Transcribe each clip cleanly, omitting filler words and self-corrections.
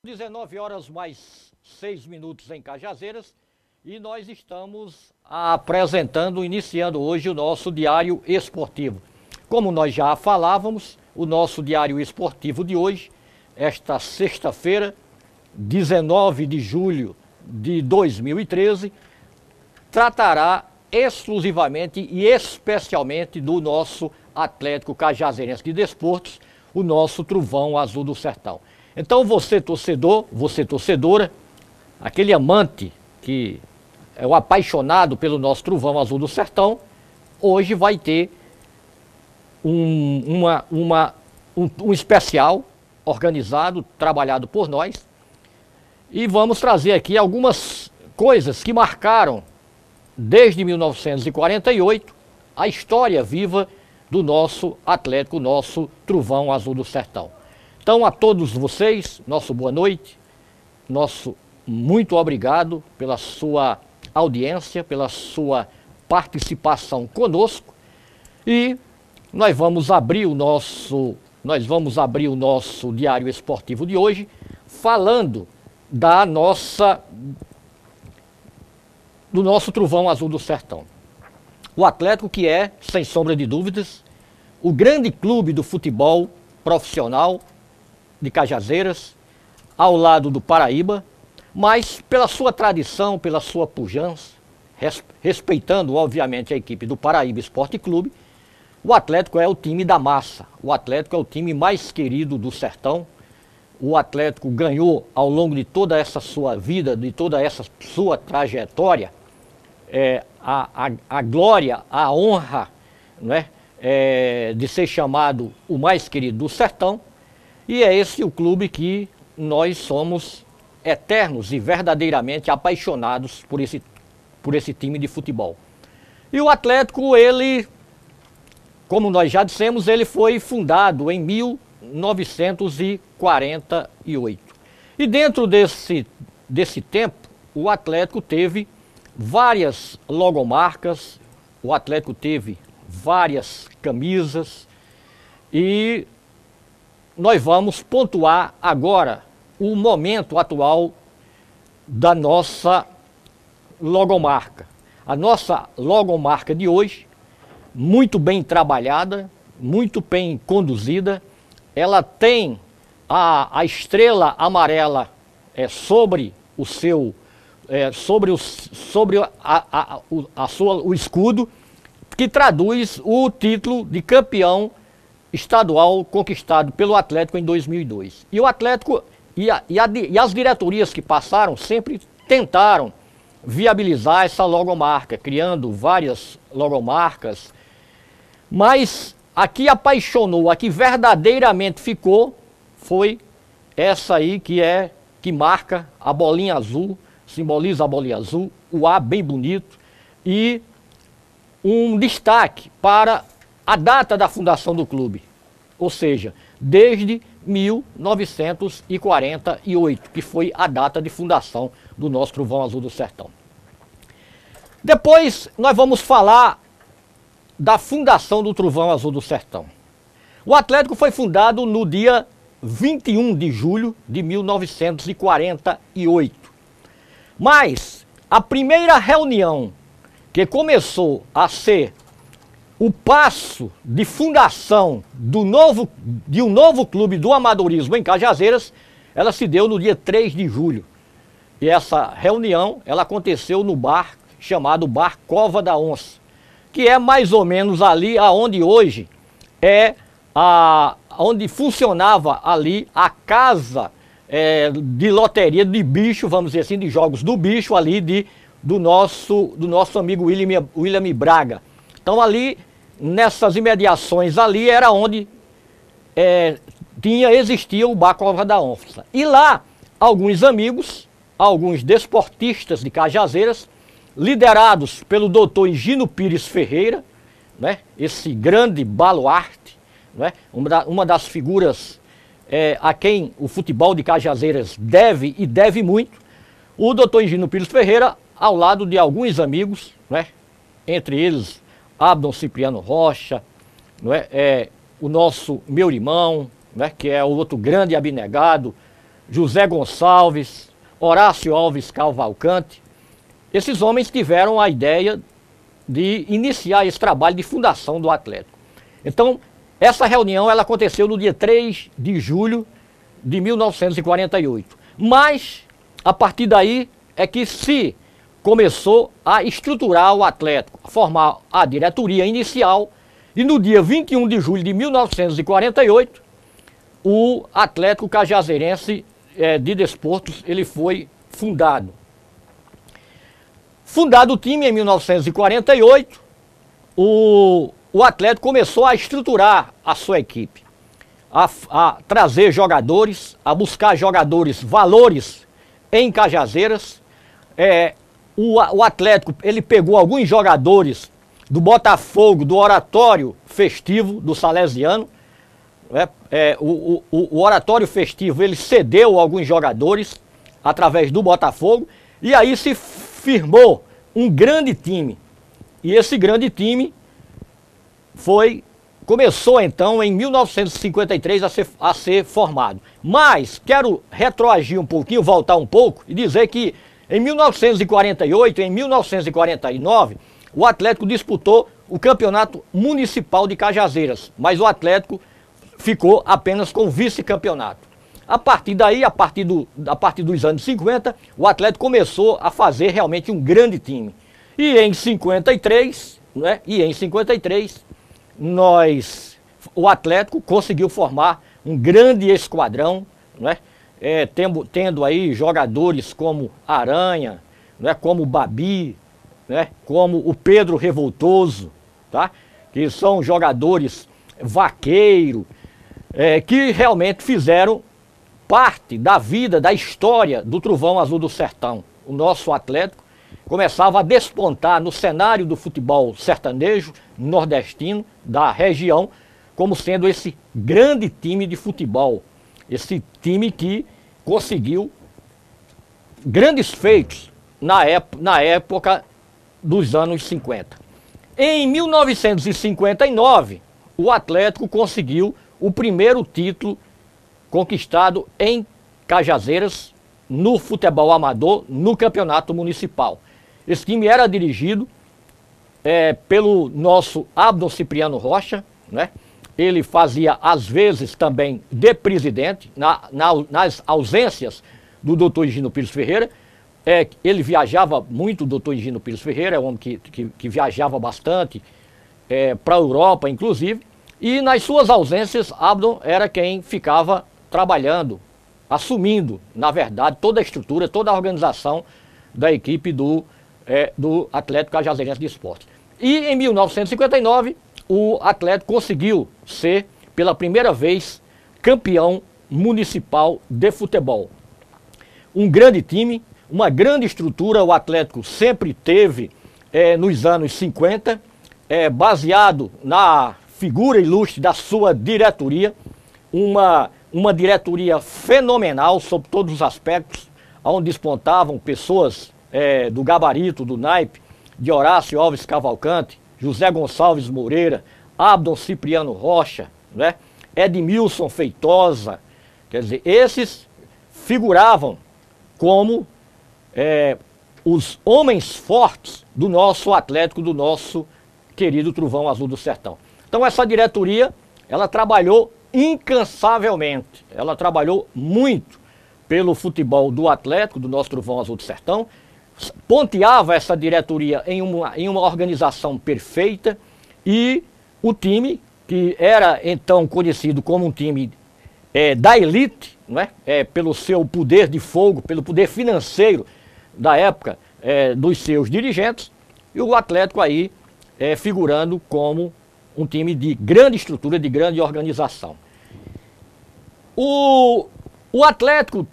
19 horas mais 6 minutos em Cajazeiras e nós estamos apresentando, iniciando hoje o nosso diário esportivo. Como nós já falávamos, o nosso diário esportivo de hoje, esta sexta-feira, 19 de julho de 2013, tratará exclusivamente e especialmente do nosso Atlético Cajazeirense de Desportos, o nosso Trovão Azul do Sertão. Então você torcedor, você torcedora, aquele amante que é o apaixonado pelo nosso Trovão Azul do Sertão, hoje vai ter um especial organizado, trabalhado por nós, e vamos trazer aqui algumas coisas que marcaram desde 1948 a história viva do nosso Atlético, nosso Trovão Azul do Sertão. Então, a todos vocês, nosso boa noite, nosso muito obrigado pela sua audiência, pela sua participação conosco. E nós vamos abrir o nosso diário esportivo de hoje falando do nosso Trovão Azul do Sertão. O Atlético que é, sem sombra de dúvidas, o grande clube do futebol profissional de Cajazeiras, ao lado do Paraíba, mas pela sua tradição, pela sua pujança, respeitando obviamente a equipe do Paraíba Esporte Clube, o Atlético é o time da massa, o Atlético é o time mais querido do sertão. O Atlético ganhou ao longo de toda essa sua vida, de toda essa sua trajetória, a glória, a honra, não é? De ser chamado o mais querido do sertão. E é esse o clube que nós somos eternos e verdadeiramente apaixonados por esse time de futebol. E o Atlético, ele, como nós já dissemos, ele foi fundado em 1948. E dentro desse tempo, o Atlético teve várias logomarcas, o Atlético teve várias camisas e nós vamos pontuar agora o momento atual da nossa logomarca. A nossa logomarca de hoje, muito bem trabalhada, muito bem conduzida, ela tem a estrela amarela sobre o seu, o escudo, que traduz o título de campeão estadual conquistado pelo Atlético em 2002. E o Atlético e as diretorias que passaram sempre tentaram viabilizar essa logomarca, criando várias logomarcas, mas a que apaixonou, a que verdadeiramente ficou, foi essa aí que marca a bolinha azul, simboliza a bolinha azul, o A bem bonito, e um destaque para a data da fundação do clube, ou seja, desde 1948, que foi a data de fundação do nosso Trovão Azul do Sertão. Depois nós vamos falar da fundação do Trovão Azul do Sertão. O Atlético foi fundado no dia 21 de julho de 1948. Mas a primeira reunião que começou a ser o passo de fundação de um novo clube do amadorismo em Cajazeiras, ela se deu no dia 3 de julho. E essa reunião, ela aconteceu no bar chamado Bar Cova da Onça, que é mais ou menos ali aonde hoje onde funcionava ali a casa de loteria de bicho, vamos dizer assim, de jogos do bicho ali do nosso amigo William Braga. Então ali, nessas imediações ali, era onde existia o Bar Cova da Onça. E lá, alguns amigos, alguns desportistas de Cajazeiras, liderados pelo doutor Higino Pires Ferreira, né, esse grande baluarte, né, uma das figuras a quem o futebol de Cajazeiras deve muito, o doutor Higino Pires Ferreira, ao lado de alguns amigos, né, entre eles Abdon Cipriano Rocha, não é? O nosso meu irmão, né, que é o outro grande abnegado, José Gonçalves, Horácio Alves Cavalcante. Esses homens tiveram a ideia de iniciar esse trabalho de fundação do Atlético. Então, essa reunião ela aconteceu no dia 3 de julho de 1948. Mas, a partir daí, é que se começou a estruturar o Atlético, a formar a diretoria inicial, e no dia 21 de julho de 1948, o Atlético Cajazeirense de Desportos ele foi fundado. Fundado o time em 1948, o Atlético começou a estruturar a sua equipe, a trazer jogadores, a buscar jogadores valores em Cajazeiras. O Atlético ele pegou alguns jogadores do Botafogo, do Oratório Festivo, do Salesiano. O Oratório Festivo ele cedeu alguns jogadores através do Botafogo e aí se firmou um grande time. E esse grande time começou então em 1953 a ser formado. Mas quero retroagir um pouquinho, voltar um pouco e dizer que em 1948, em 1949, o Atlético disputou o Campeonato Municipal de Cajazeiras, mas o Atlético ficou apenas com o vice-campeonato. A partir daí, a partir dos anos 50, o Atlético começou a fazer realmente um grande time. E em 53, né, o Atlético conseguiu formar um grande esquadrão, né, tendo aí jogadores como Aranha, né, como Babi, né, como o Pedro Revoltoso, tá, que são jogadores vaqueiro, que realmente fizeram parte da vida, da história do Trovão Azul do Sertão. O nosso Atlético começava a despontar no cenário do futebol sertanejo, nordestino, da região, como sendo esse grande time de futebol. Esse time que conseguiu grandes feitos na época dos anos 50. Em 1959, o Atlético conseguiu o primeiro título conquistado em Cajazeiras, no futebol amador, no campeonato municipal. Esse time era dirigido pelo nosso Abdon Cipriano Rocha, né? Ele fazia, às vezes, também de presidente, nas ausências do doutor Higino Pires Ferreira. Ele viajava muito, o doutor Higino Pires Ferreira, é um homem que viajava bastante, para a Europa, inclusive. E nas suas ausências, Abdon era quem ficava trabalhando, assumindo, na verdade, toda a estrutura, toda a organização da equipe do Atlético Cajazeirense de Esportes. E em 1959, o Atlético conseguiu ser, pela primeira vez, campeão municipal de futebol. Um grande time, uma grande estrutura, o Atlético sempre teve nos anos 50, baseado na figura ilustre da sua diretoria, uma diretoria fenomenal sob todos os aspectos, onde despontavam pessoas do gabarito, do naipe, de Horácio Alves Cavalcante, José Gonçalves Moreira, Abdon Cipriano Rocha, né? Edmilson Feitosa. Quer dizer, esses figuravam como os homens fortes do nosso Atlético, do nosso querido Trovão Azul do Sertão. Então essa diretoria, ela trabalhou incansavelmente, ela trabalhou muito pelo futebol do Atlético, do nosso Trovão Azul do Sertão, ponteava essa diretoria em uma organização perfeita, e o time, que era então conhecido como um time da elite, né, pelo seu poder de fogo, pelo poder financeiro da época dos seus dirigentes, e o Atlético aí figurando como um time de grande estrutura, de grande organização. O Atlético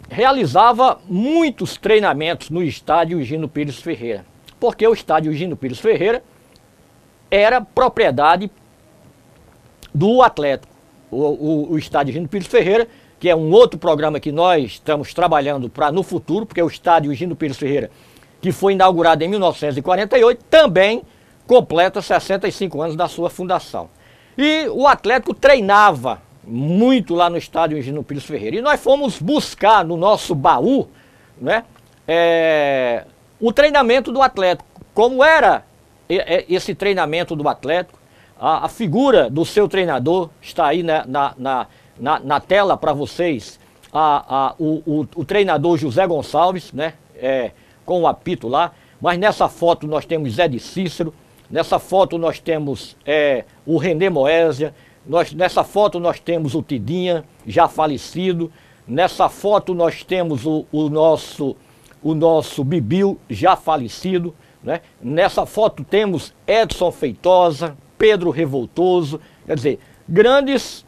realizava muitos treinamentos no estádio Higino Pires Ferreira, porque o estádio Higino Pires Ferreira era propriedade do Atlético. O estádio Higino Pires Ferreira, que é um outro programa que nós estamos trabalhando para no futuro, porque o estádio Higino Pires Ferreira, que foi inaugurado em 1948, também completa 65 anos da sua fundação. E o Atlético treinava muito lá no estádio Engenho Pires Ferreira. E nós fomos buscar no nosso baú, né, o treinamento do Atlético. Como era esse treinamento do Atlético, a figura do seu treinador está aí na tela para vocês, o treinador José Gonçalves, né, com o apito lá, mas nessa foto nós temos Zé de Cícero, nessa foto nós temos o René Moésia, nessa foto nós temos o Tidinha, já falecido, nessa foto nós temos o nosso Bibil, já falecido, né? Nessa foto temos Edson Feitosa, Pedro Revoltoso, quer dizer, grandes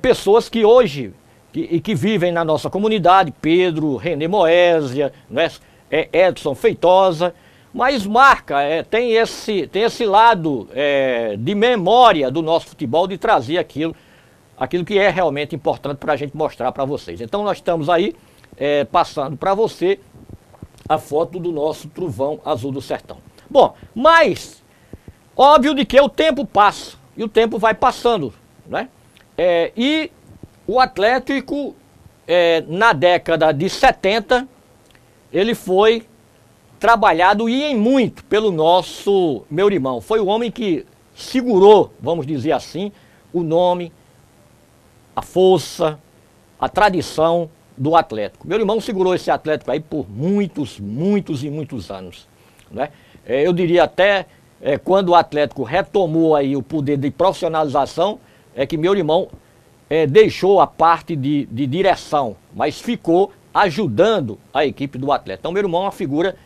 pessoas que hoje, que vivem na nossa comunidade, Pedro, René Moésia, né? Edson Feitosa, mas marca, tem esse lado de memória do nosso futebol, de trazer aquilo que é realmente importante para a gente mostrar para vocês. Então nós estamos aí passando para você a foto do nosso Trovão Azul do Sertão. Bom, mas óbvio de que o tempo passa, e o tempo vai passando, né? E o Atlético, na década de 70, ele foi trabalhado e em muito pelo nosso meu irmão. Foi o homem que segurou, vamos dizer assim, o nome, a força, a tradição do Atlético. Meu irmão segurou esse Atlético aí por muitos e muitos anos, né? Eu diria até quando o Atlético retomou aí o poder de profissionalização, que meu irmão deixou a parte de direção, mas ficou ajudando a equipe do Atlético. Então meu irmão é uma figura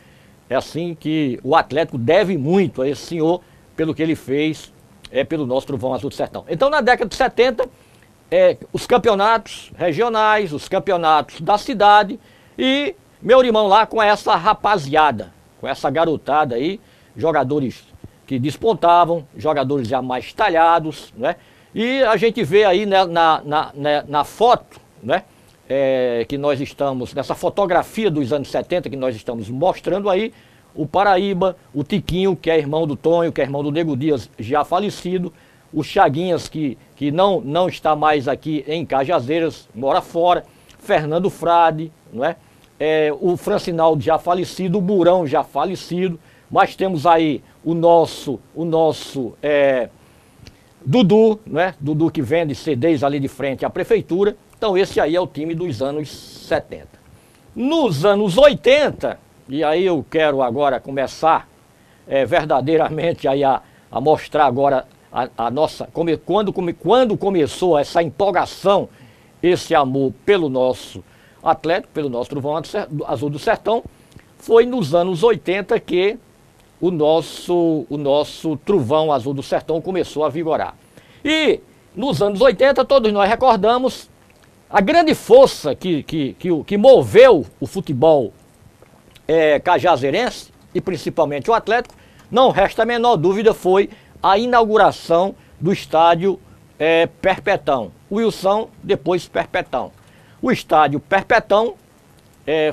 assim que o Atlético deve muito a esse senhor pelo que ele fez pelo nosso Trovão Azul do Sertão. Então na década de 70, os campeonatos regionais, os campeonatos da cidade, e meu irmão lá com essa rapaziada, com essa garotada aí, jogadores que despontavam, jogadores já mais talhados, né? E a gente vê aí na foto, né, que nós estamos, nessa fotografia dos anos 70 que nós estamos mostrando aí, o Paraíba, o Tiquinho, que é irmão do Tonho, que é irmão do Nego Dias, já falecido, o Chaguinhas, que não está mais aqui em Cajazeiras, mora fora, Fernando Frade, não é? O Francinaldo já falecido, o Burão já falecido, mas temos aí o nosso Dudu, né? Dudu que vende CDs ali de frente à prefeitura. Então esse aí é o time dos anos 70. Nos anos 80, e aí eu quero agora começar verdadeiramente aí a mostrar agora a nossa, quando começou essa empolgação, esse amor pelo nosso Atlético, pelo nosso Trovão Azul do Sertão, foi nos anos 80 que o nosso Trovão Azul do Sertão começou a vigorar. E nos anos 80 todos nós recordamos a grande força que moveu o futebol cajazeirense, e principalmente o Atlético, não resta a menor dúvida, foi a inauguração do estádio Perpetão. Wilson, depois Perpetão. O estádio Perpetão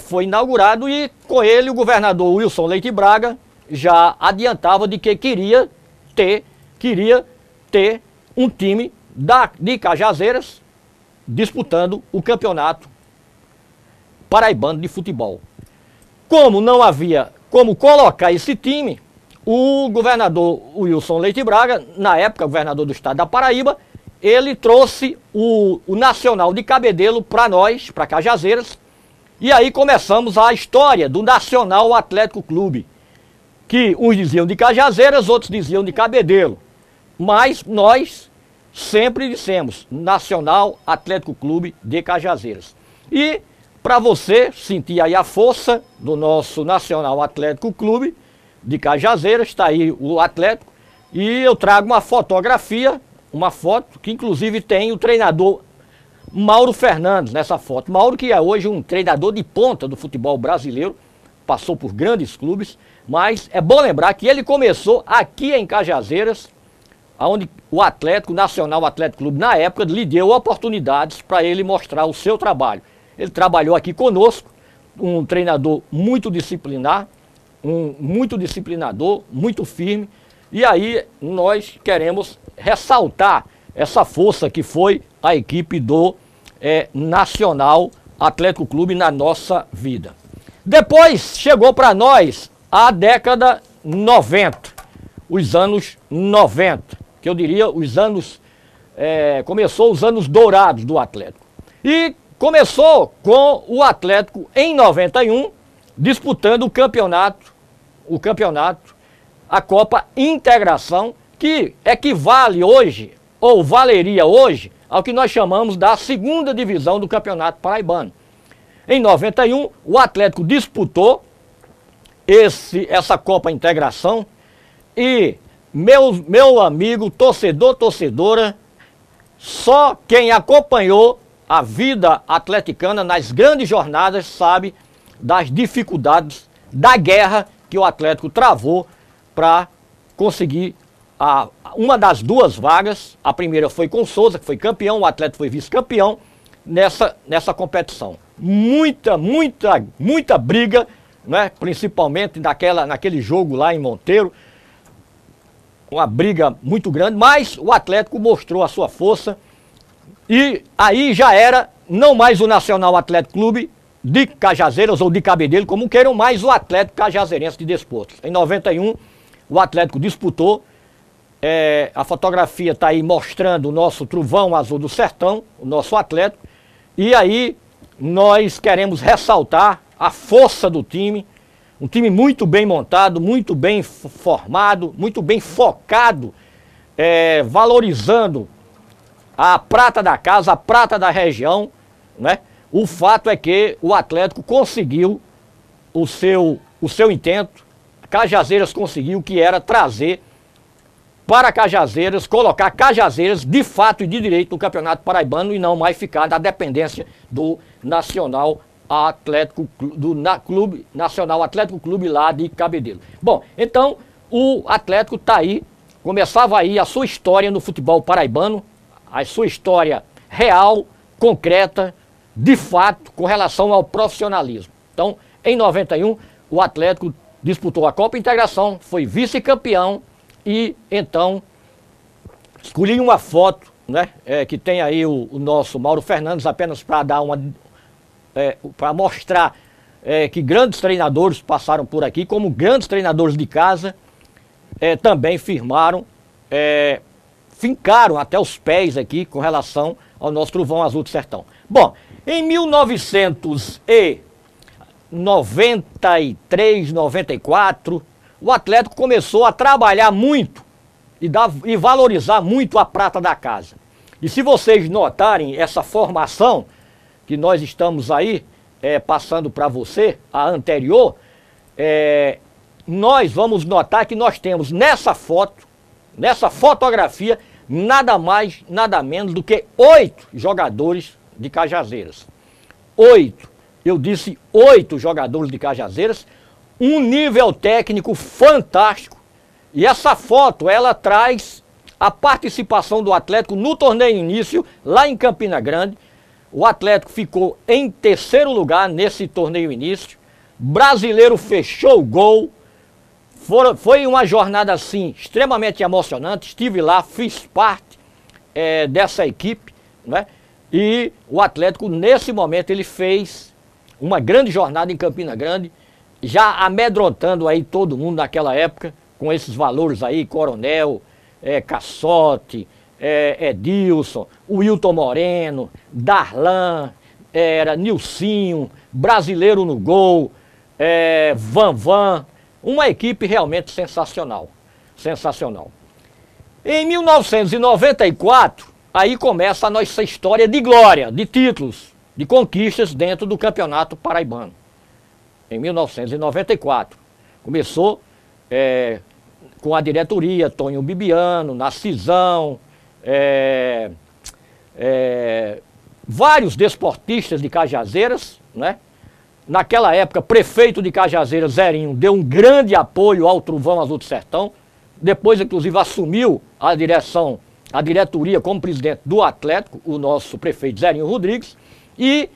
foi inaugurado e com ele o governador Wilson Leite Braga já adiantava de que queria ter um time de Cajazeiras disputando o campeonato paraibano de futebol. Como não havia como colocar esse time, o governador Wilson Leite Braga, na época governador do estado da Paraíba, ele trouxe o Nacional de Cabedelo para nós, para Cajazeiras, e aí começamos a história do Nacional Atlético Clube, que uns diziam de Cajazeiras, outros diziam de Cabedelo, mas nós sempre dissemos Nacional Atlético Clube de Cajazeiras. E para você sentir aí a força do nosso Nacional Atlético Clube de Cajazeiras, está aí o Atlético, e eu trago uma fotografia, uma foto que inclusive tem o treinador Mauro Fernandes nessa foto. Mauro, que é hoje um treinador de ponta do futebol brasileiro, passou por grandes clubes, mas é bom lembrar que ele começou aqui em Cajazeiras, onde o Atlético, Nacional Atlético Clube, na época, lhe deu oportunidades para ele mostrar o seu trabalho. Ele trabalhou aqui conosco, um treinador muito disciplinar, muito disciplinador, muito firme, e aí nós queremos ressaltar essa força que foi a equipe do Nacional Atlético Clube na nossa vida. Depois chegou para nós a década 90, os anos 90, que eu diria os anos, começou os anos dourados do Atlético. E começou com o Atlético em 91, disputando o campeonato, a Copa Integração, que equivale hoje, ou valeria hoje, ao que nós chamamos da segunda divisão do Campeonato Paraibano. Em 91, o Atlético disputou essa Copa Integração e meu amigo, torcedora, só quem acompanhou a vida atleticana nas grandes jornadas sabe das dificuldades, da guerra que o Atlético travou para conseguir uma das duas vagas. A primeira foi com o Souza, que foi campeão, o Atlético foi vice-campeão nessa competição. Muita briga, né? Principalmente naquele jogo lá em Monteiro, uma briga muito grande, mas o Atlético mostrou a sua força e aí já era não mais o Nacional Atlético Clube de Cajazeiras ou de Cabedelo, como queiram, mais o Atlético Cajazeirense de Desportos. Em 91, o Atlético disputou, a fotografia está aí mostrando o nosso Trovão Azul do Sertão, o nosso Atlético, e aí nós queremos ressaltar a força do time, um time muito bem montado, muito bem formado, muito bem focado, valorizando a prata da casa, a prata da região, né? O fato é que o Atlético conseguiu o seu intento, Cajazeiras conseguiu, que era trazer para Cajazeiras, colocar Cajazeiras de fato e de direito no Campeonato Paraibano e não mais ficar na dependência do Nacional Atlético Nacional Atlético Clube lá de Cabedelo. Bom, então o Atlético está aí, começava aí a sua história no futebol paraibano, a sua história real, concreta, de fato, com relação ao profissionalismo. Então, em 91, o Atlético disputou a Copa Integração, foi vice-campeão e então escolhi uma foto, né, que tem aí o nosso Mauro Fernandes, apenas para dar para mostrar que grandes treinadores passaram por aqui, como grandes treinadores de casa também fincaram até os pés aqui com relação ao nosso Trovão Azul do Sertão. Bom, em 1993, 94, o Atlético começou a trabalhar muito e valorizar muito a prata da casa. E se vocês notarem essa formação que nós estamos aí passando para você, a anterior, nós vamos notar que nós temos nessa fotografia, nada mais, nada menos do que 8 jogadores de Cajazeiras. 8, eu disse 8 jogadores de Cajazeiras, um nível técnico fantástico. E essa foto, ela traz a participação do Atlético no torneio início, lá em Campina Grande. O Atlético ficou em terceiro lugar nesse torneio início. Brasileiro fechou o gol. Foi uma jornada assim extremamente emocionante. Estive lá, fiz parte dessa equipe, né? E o Atlético nesse momento ele fez uma grande jornada em Campina Grande, já amedrontando aí todo mundo naquela época com esses valores aí, Coronel, Cassotti, Edilson, Wilton Moreno, Darlan, Nilcinho, Brasileiro no gol, Van, uma equipe realmente sensacional, sensacional. Em 1994, aí começa a nossa história de glória, de títulos, de conquistas dentro do Campeonato Paraibano. Em 1994, começou com a diretoria, Tonho Bibiano, Narcisão, vários desportistas de Cajazeiras, né? Naquela época, prefeito de Cajazeiras, Zerinho, deu um grande apoio ao Trovão Azul do Sertão. Depois, inclusive, assumiu a diretoria como presidente do Atlético, o nosso prefeito Zerinho Rodrigues. E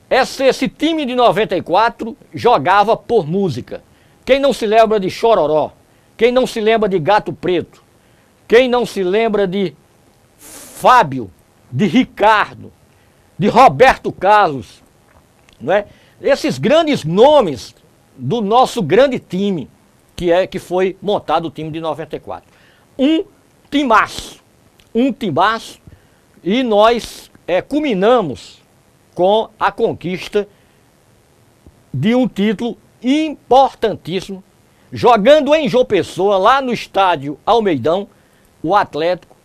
esse time de 94 jogava por música. Quem não se lembra de Chororó? Quem não se lembra de Gato Preto? Quem não se lembra de Fábio, de Ricardo, de Roberto Carlos, não é? Esses grandes nomes do nosso grande time, que foi montado o time de 94. Um timaço, e nós culminamos com a conquista de um título importantíssimo, jogando em João Pessoa, lá no estádio Almeidão. O Atlético,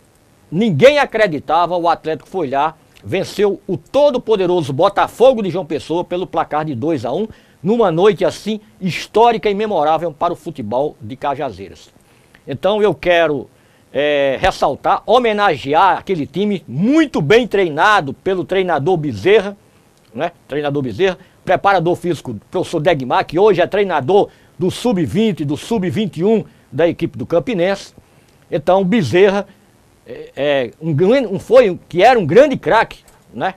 ninguém acreditava, o Atlético foi lá, venceu o todo-poderoso Botafogo de João Pessoa pelo placar de 2-1, numa noite assim histórica e memorável para o futebol de Cajazeiras. Então eu quero ressaltar, homenagear aquele time muito bem treinado pelo treinador Bezerra, né? Treinador Bezerra, preparador físico professor Degmar, que hoje é treinador do Sub-20, do Sub-21 da equipe do Campinense. Então Bezerra que era um grande craque, né?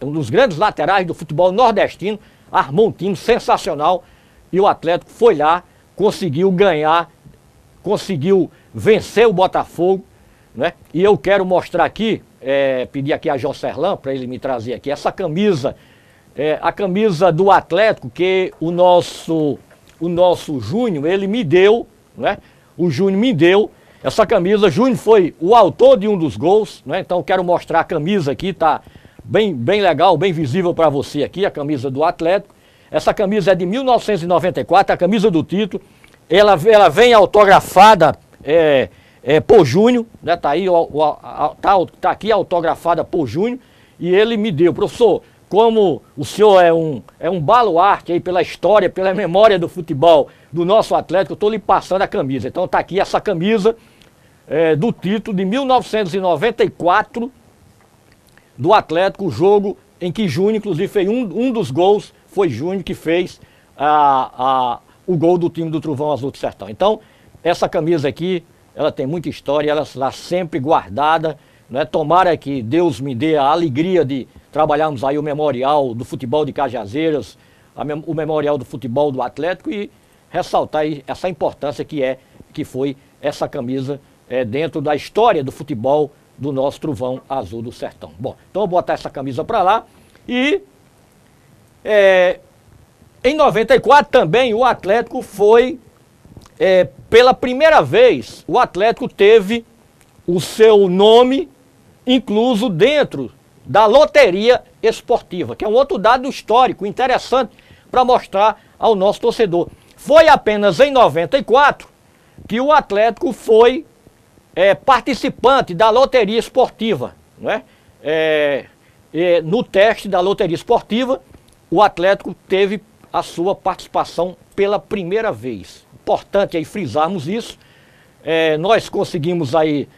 Um dos grandes laterais do futebol nordestino, armou um time sensacional e o Atlético foi lá, conseguiu ganhar, conseguiu vencer o Botafogo, né? E eu quero mostrar aqui, pedir aqui a Jocerlan para ele me trazer aqui essa camisa, a camisa do Atlético que o nosso Júnior, ele me deu, né? O Júnior me deu essa camisa. Júnior foi o autor de um dos gols, né? Então quero mostrar a camisa aqui, tá bem legal, bem visível para você aqui, a camisa do Atlético. Essa camisa é de 1994, a camisa do título. Ela vem autografada por Júnior, né? Tá aí, tá aqui autografada por Júnior, e ele me deu. Professor, como o senhor é um baluarte aí pela história, pela memória do futebol do nosso Atlético, eu estou lhe passando a camisa. Então tá aqui essa camisa do título de 1994 do Atlético, o jogo em que Júnior, inclusive, fez um dos gols, foi Júnior que fez o gol do time do Trovão Azul do Sertão. Então, essa camisa aqui, ela tem muita história, ela está sempre guardada, né? Tomara que Deus me dê a alegria de trabalharmos aí o memorial do futebol de Cajazeiras, o memorial do futebol do Atlético, e ressaltar aí essa importância que foi essa camisa dentro da história do futebol do nosso Trovão Azul do Sertão. Bom, então eu vou botar essa camisa para lá. E em 94 também o Atlético foi, pela primeira vez, o Atlético teve o seu nome incluso dentro da loteria esportiva, que é um outro dado histórico interessante para mostrar ao nosso torcedor. Foi apenas em 94 que o Atlético foi participante da loteria esportiva, né? No teste da loteria esportiva, o Atlético teve a sua participação pela primeira vez. Importante aí frisarmos isso. Nós conseguimos aí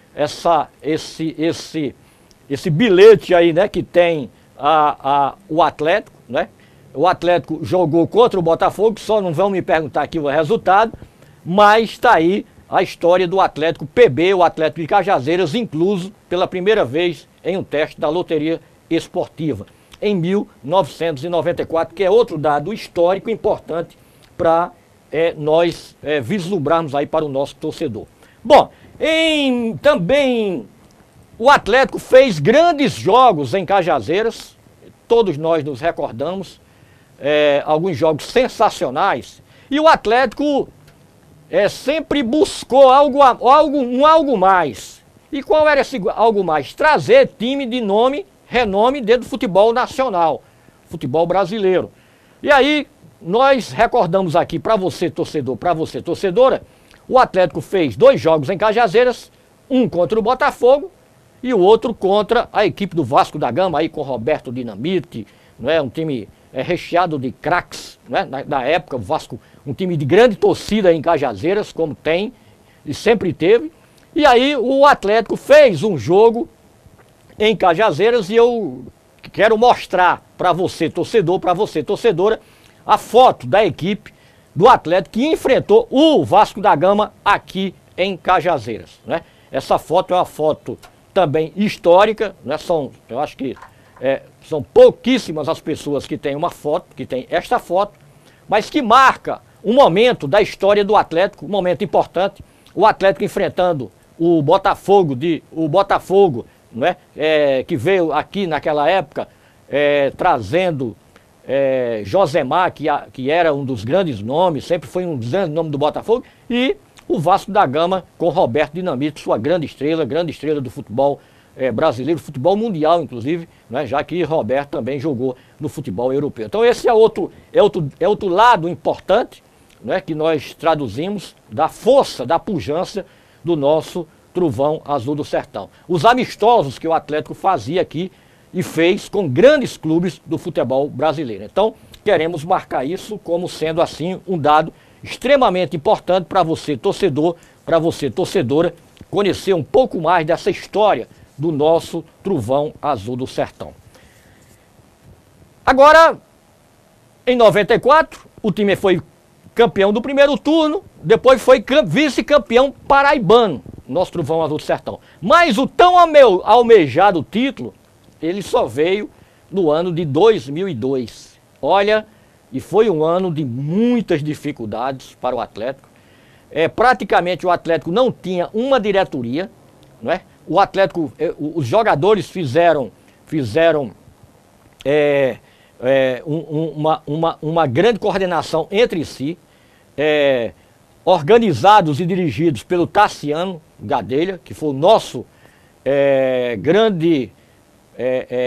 esse bilhete aí, né, que tem o Atlético, né? O Atlético jogou contra o Botafogo, só não vão me perguntar aqui o resultado, mas está aí a história do Atlético PB, o Atlético de Cajazeiras, incluso pela primeira vez em um teste da loteria esportiva, em 1994, que é outro dado histórico importante para nós vislumbrarmos aí para o nosso torcedor. Bom, também o Atlético fez grandes jogos em Cajazeiras, todos nós nos recordamos, alguns jogos sensacionais, e o Atlético sempre buscou algo mais. E qual era esse algo mais? Trazer time de renome dentro do futebol nacional, futebol brasileiro. E aí, nós recordamos aqui para você, torcedor, para você, torcedora, o Atlético fez 2 jogos em Cajazeiras, um contra o Botafogo e o outro contra a equipe do Vasco da Gama, aí com Roberto Dinamite, não é? Um time recheado de craques, né? Na época, o Vasco, um time de grande torcida em Cajazeiras, como tem e sempre teve. E aí o Atlético fez um jogo em Cajazeiras, e eu quero mostrar para você, torcedor, para você, torcedora, a foto da equipe do Atlético que enfrentou o Vasco da Gama aqui em Cajazeiras, né? Essa foto é uma foto também histórica, né? Eu acho que são pouquíssimas as pessoas que têm uma foto, que tem esta foto, mas que marca um momento da história do Atlético, um momento importante. O Atlético enfrentando o Botafogo não é? Que veio aqui naquela época trazendo Josemar, que era um dos grandes nomes, sempre foi um dos grandes nomes do Botafogo, e o Vasco da Gama com Roberto Dinamite, sua grande estrela do futebol brasileiro, futebol mundial inclusive, né, já que Roberto também jogou no futebol europeu. Então esse é outro lado importante, né, que nós traduzimos da força, da pujança do nosso Trovão Azul do Sertão. Os amistosos que o Atlético fazia aqui e fez com grandes clubes do futebol brasileiro. Então queremos marcar isso como sendo assim um dado extremamente importante para você torcedor, para você torcedora, conhecer um pouco mais dessa história do nosso Trovão Azul do Sertão. Agora, em 94, o time foi campeão do primeiro turno, depois foi vice-campeão paraibano, nosso Trovão Azul do Sertão. Mas o tão almejado título, ele só veio no ano de 2002. Olha, e foi um ano de muitas dificuldades para o Atlético. Praticamente o Atlético não tinha uma diretoria, não é? O Atlético, os jogadores fizeram uma grande coordenação entre si, organizados e dirigidos pelo Tassiano Gadelha, que foi o nosso grande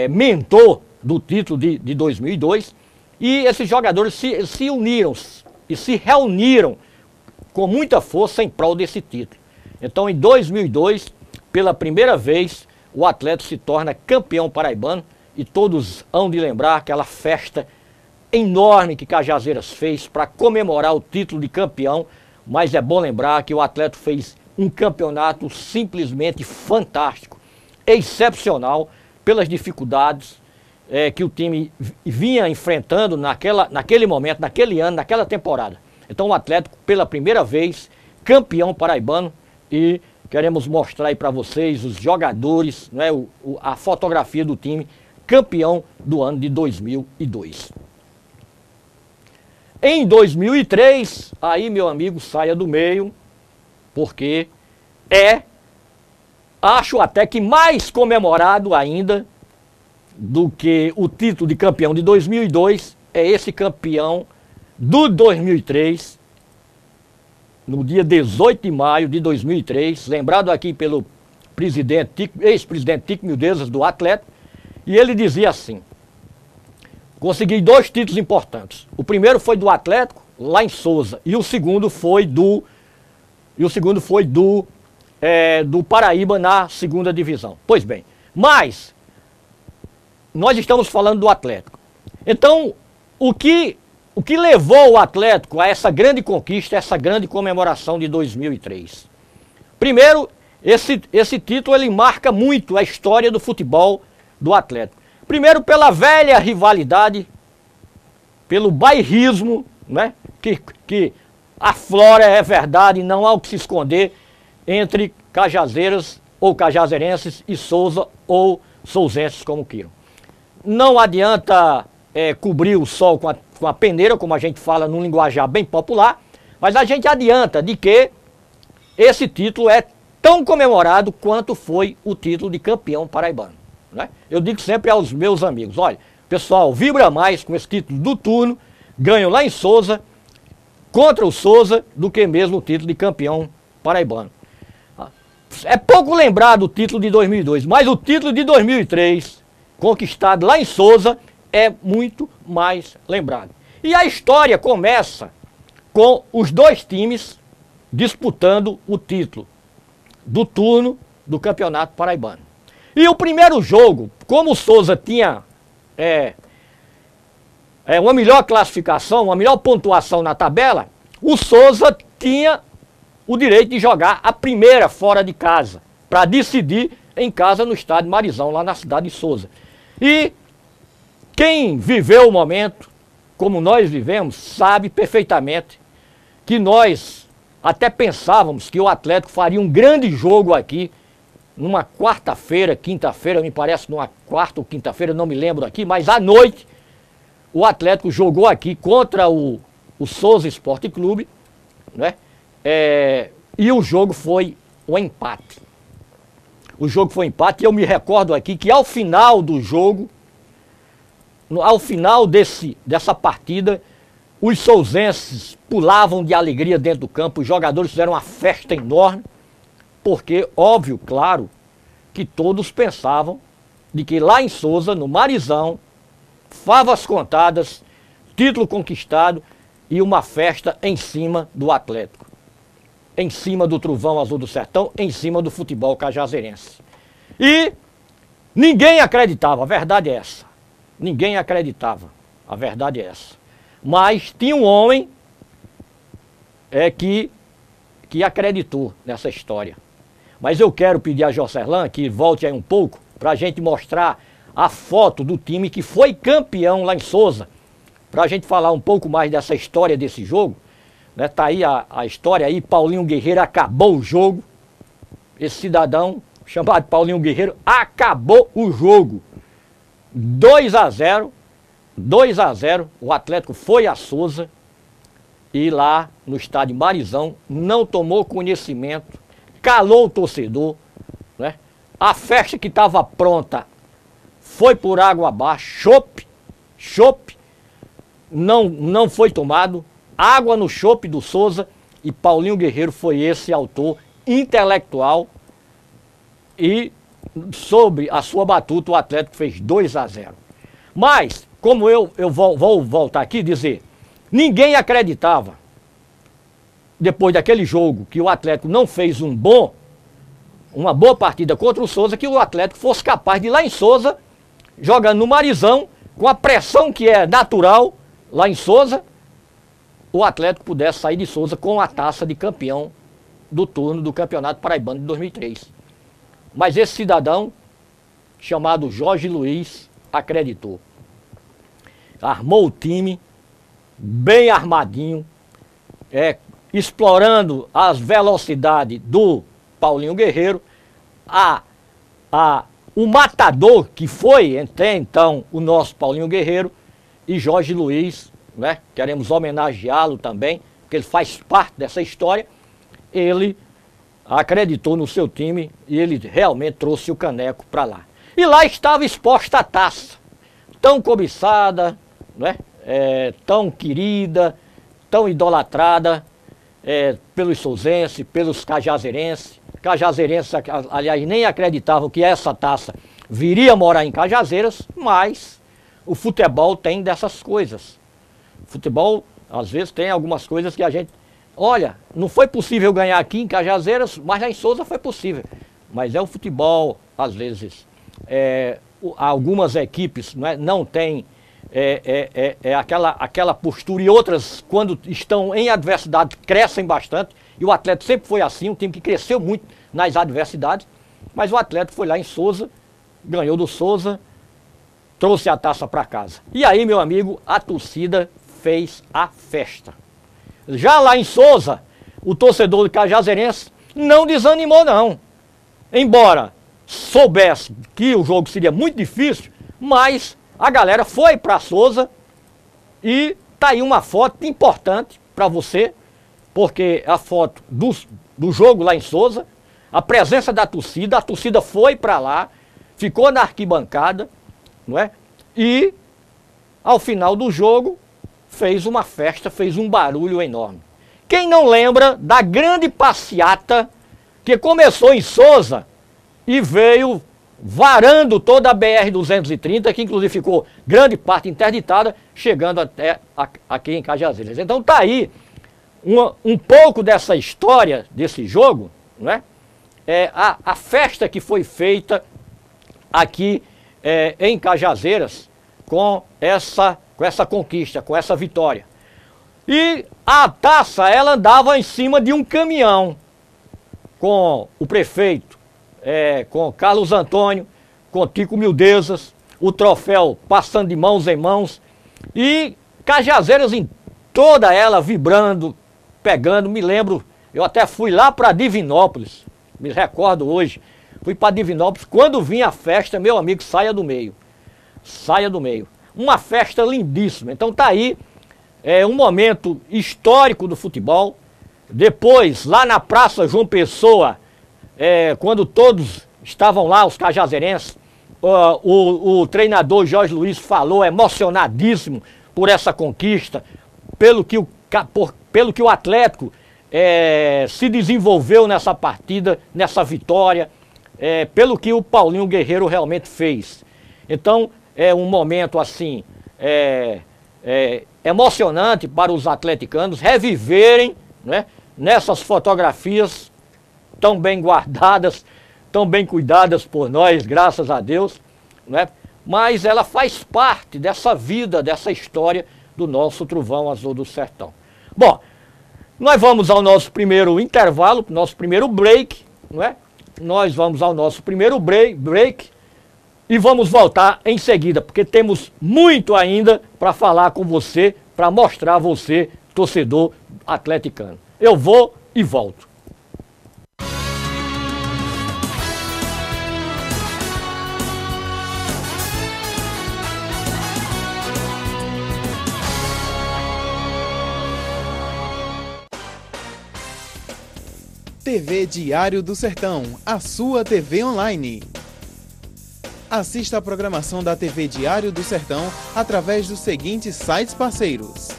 mentor do título de 2002, e esses jogadores se uniram e se reuniram com muita força em prol desse título. Então em 2002, pela primeira vez, o Atlético se torna campeão paraibano e todos hão de lembrar aquela festa enorme que Cajazeiras fez para comemorar o título de campeão, mas é bom lembrar que o Atlético fez um campeonato simplesmente fantástico, excepcional, pelas dificuldades que o time vinha enfrentando naquele momento, naquele ano, naquela temporada. Então o Atlético, pela primeira vez, campeão paraibano, e queremos mostrar aí para vocês os jogadores, né, a fotografia do time campeão do ano de 2002. Em 2003, aí meu amigo saia do meio, porque acho até que mais comemorado ainda do que o título de campeão de 2002, é esse campeão do 2003, no dia 18 de maio de 2003, lembrado aqui pelo ex-presidente Tico Mildezas do Atlético, e ele dizia assim: consegui 2 títulos importantes. O primeiro foi do Atlético, lá em Souza, e o segundo foi do Paraíba na segunda divisão. Pois bem, mas nós estamos falando do Atlético. Então, o que levou o Atlético a essa grande conquista, essa grande comemoração de 2003? Primeiro, esse título ele marca muito a história do futebol do Atlético. Primeiro pela velha rivalidade, pelo bairrismo, né, que aflora, é verdade, não há o que se esconder, entre Cajazeiras ou cajazeirenses e Souza ou souzenses, como queiram. Não adianta cobrir o sol com a peneira, como a gente fala num linguajar bem popular, mas a gente adianta de que esse título é tão comemorado quanto foi o título de campeão paraibano, né? Eu digo sempre aos meus amigos: olha, pessoal, vibra mais com esse título do turno, ganham lá em Souza, contra o Souza, do que mesmo o título de campeão paraibano. É pouco lembrado o título de 2002, mas o título de 2003, conquistado lá em Souza, é muito mais lembrado. E a história começa com os 2 times disputando o título do turno do Campeonato Paraibano. E o primeiro jogo, como o Souza tinha uma melhor classificação, uma melhor pontuação na tabela, o Souza tinha o direito de jogar a primeira fora de casa, para decidir em casa no estádio Marizão, lá na cidade de Souza. E quem viveu o momento, como nós vivemos, sabe perfeitamente que nós até pensávamos que o Atlético faria um grande jogo aqui, numa quarta-feira, quinta-feira, me parece numa quarta ou quinta-feira, não me lembro aqui, mas à noite o Atlético jogou aqui contra o Souza Esporte Clube, né? E o jogo foi um empate. o jogo foi empate, e eu me recordo aqui que ao final do jogo, ao final dessa partida, os souzenses pulavam de alegria dentro do campo, os jogadores fizeram uma festa enorme, porque, óbvio, claro, que todos pensavam de que lá em Souza, no Marizão, favas contadas, título conquistado e uma festa em cima do Atlético. Em cima do Trovão Azul do Sertão, em cima do futebol cajazeirense. E ninguém acreditava, a verdade é essa. Ninguém acreditava, a verdade é essa. Mas tinha um homem que acreditou nessa história. Mas eu quero pedir a Jocerlan que volte aí um pouco para a gente mostrar a foto do time que foi campeão lá em Souza. Para a gente falar um pouco mais dessa história desse jogo. Né, tá aí a história aí, Paulinho Guerreiro acabou o jogo. Esse cidadão chamado Paulinho Guerreiro acabou o jogo. 2-0, o Atlético foi a Souza e lá no estádio Marizão não tomou conhecimento, calou o torcedor, né? A festa que estava pronta foi por água abaixo, chope, não foi tomado, água no chope do Souza, e Paulinho Guerreiro foi esse autor intelectual, e sobre a sua batuta o Atlético fez 2-0. Mas, como eu vou voltar aqui e dizer, ninguém acreditava, depois daquele jogo, que o Atlético não fez uma boa partida contra o Souza, que o Atlético fosse capaz de ir lá em Souza, jogando no Marizão, com a pressão que é natural lá em Souza, o Atlético pudesse sair de Souza com a taça de campeão do turno do Campeonato Paraibano de 2003. Mas esse cidadão, chamado Jorge Luiz, acreditou. Armou o time, bem armadinho, explorando as velocidades do Paulinho Guerreiro, o matador que foi até então o nosso Paulinho Guerreiro, e Jorge Luiz, né? Queremos homenageá-lo também, porque ele faz parte dessa história. Ele acreditou no seu time e ele realmente trouxe o caneco para lá. E lá estava exposta a taça, tão cobiçada, né? Tão querida, tão idolatrada pelos souzenses, pelos cajazeirenses. Cajazeirenses, aliás, nem acreditavam que essa taça viria morar em Cajazeiras, mas o futebol tem dessas coisas. O futebol, às vezes, tem algumas coisas que a gente... Olha, não foi possível ganhar aqui em Cajazeiras, mas lá em Souza foi possível. Mas é o futebol, às vezes, algumas equipes não têm aquela postura, e outras, quando estão em adversidade, crescem bastante. E o Atlético sempre foi assim, um time que cresceu muito nas adversidades. Mas o Atlético foi lá em Souza, ganhou do Souza, trouxe a taça para casa. E aí, meu amigo, a torcida fez a festa. Já lá em Souza, o torcedor cajazeirense não desanimou não. Embora soubesse que o jogo seria muito difícil, mas a galera foi para Souza e tá aí uma foto importante para você, porque a foto do jogo lá em Souza, a presença da torcida, a torcida foi para lá, ficou na arquibancada, não é? E ao final do jogo fez uma festa, fez um barulho enorme. Quem não lembra da grande passeata que começou em Souza e veio varando toda a BR-230, que inclusive ficou grande parte interditada, chegando até aqui em Cajazeiras. Então tá aí um pouco dessa história desse jogo, não é? A festa que foi feita aqui em Cajazeiras com essa conquista, com essa vitória. E a taça, ela andava em cima de um caminhão, com o prefeito, com Carlos Antônio, com Tico Mildezas, o troféu passando de mãos em mãos, e Cajazeiras em toda ela vibrando, pegando. Me lembro, eu até fui lá para Divinópolis, me recordo hoje, fui para Divinópolis, quando vinha a festa, meu amigo, saia do meio. Uma festa lindíssima. Então tá aí um momento histórico do futebol. Depois, lá na Praça João Pessoa, quando todos estavam lá os cajazeirenses, o treinador Jorge Luiz falou emocionadíssimo por essa conquista, pelo que o Atlético se desenvolveu nessa partida, nessa vitória, pelo que o Paulinho Guerreiro realmente fez. Então, é um momento assim, emocionante para os atleticanos reviverem, né, nessas fotografias tão bem guardadas, tão bem cuidadas por nós, graças a Deus, né? Mas ela faz parte dessa vida, dessa história do nosso Trovão Azul do Sertão. Bom, nós vamos ao nosso primeiro intervalo, nosso primeiro break, não é? Nós vamos ao nosso primeiro break e vamos voltar em seguida, porque temos muito ainda para falar com você, para mostrar a você, torcedor atleticano. Eu vou e volto. TV Diário do Sertão, a sua TV online. Assista a programação da TV Diário do Sertão através dos seguintes sites parceiros: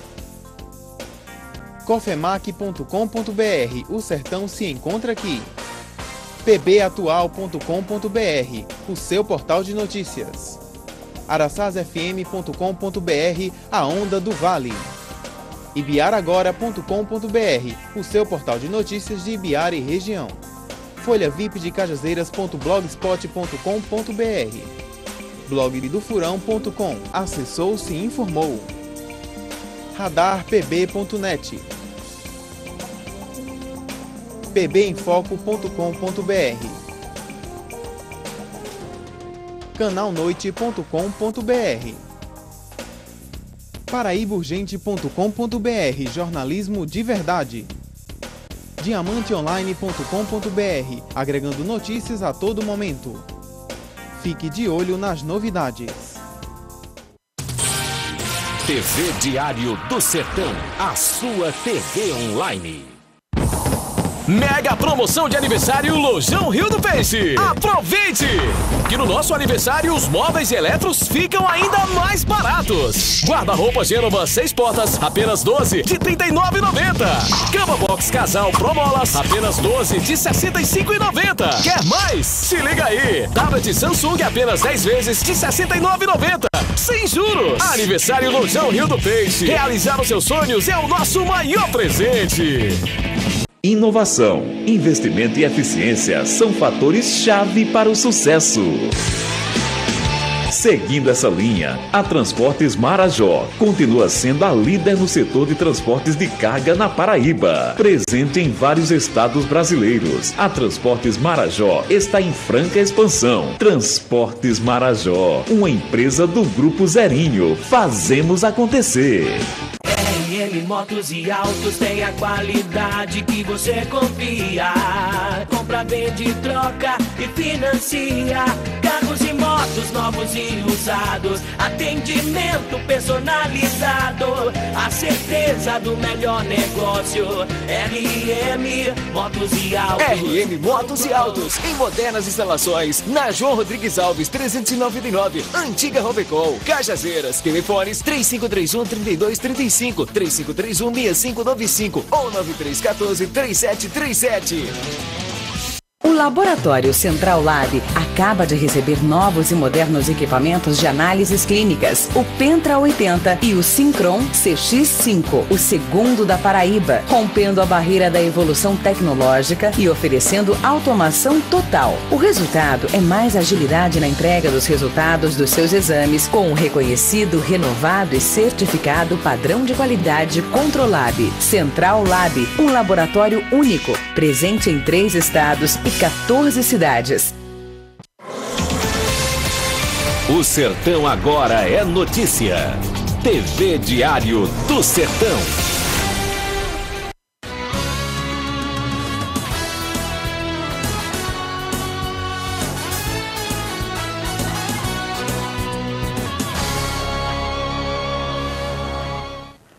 cofemac.com.br, o Sertão se encontra aqui. pbatual.com.br, o seu portal de notícias. araçazfm.com.br, a onda do Vale. ibiaragora.com.br, o seu portal de notícias de Ibiara e região. folhavipdecajazeiras.blogspot.com.br, blogdofurão.com, acessou, se informou. radarpb.net, pbemfoco.com.br, canalnoite.com.br, paraibaurgente.com.br, jornalismo de verdade. diamanteonline.com.br, agregando notícias a todo momento. Fique de olho nas novidades. TV Diário do Sertão, a sua TV online. Mega promoção de aniversário Lojão Rio do Peixe. Aproveite! Que no nosso aniversário os móveis e eletros ficam ainda mais baratos. Guarda-roupa Gênova 6 portas, apenas 12 de R$ 39,90. Cama box casal Promolas, apenas 12 de R$ 65,90. Quer mais? Se liga aí! Tablet Samsung apenas 10 vezes de R$ 69,90. Sem juros! Aniversário Lojão Rio do Peixe. Realizar os seus sonhos é o nosso maior presente. Inovação, investimento e eficiência são fatores-chave para o sucesso. Seguindo essa linha, a Transportes Marajó continua sendo a líder no setor de transportes de carga na Paraíba. Presente em vários estados brasileiros, a Transportes Marajó está em franca expansão. Transportes Marajó, uma empresa do Grupo Zerinho. Fazemos acontecer. RM Motos e Autos tem a qualidade que você confia. Compra, vende, troca e financia. Carros e motos novos e usados. Atendimento personalizado. A certeza do melhor negócio. RM Motos e Autos. RM Motos e Autos, em modernas instalações, na João Rodrigues Alves 399, Antiga Robecol, Cajazeiras, telefones 3531-3235, 3531-6595 ou 9314-3737. O Laboratório Central Lab acaba de receber novos e modernos equipamentos de análises clínicas, o Pentra 80 e o Syncron CX5, o segundo da Paraíba, rompendo a barreira da evolução tecnológica e oferecendo automação total. O resultado é mais agilidade na entrega dos resultados dos seus exames, com o reconhecido, renovado e certificado padrão de qualidade Controlab. Central Lab, um laboratório único, presente em 3 estados e 14 cidades. O Sertão agora é notícia. TV Diário do Sertão.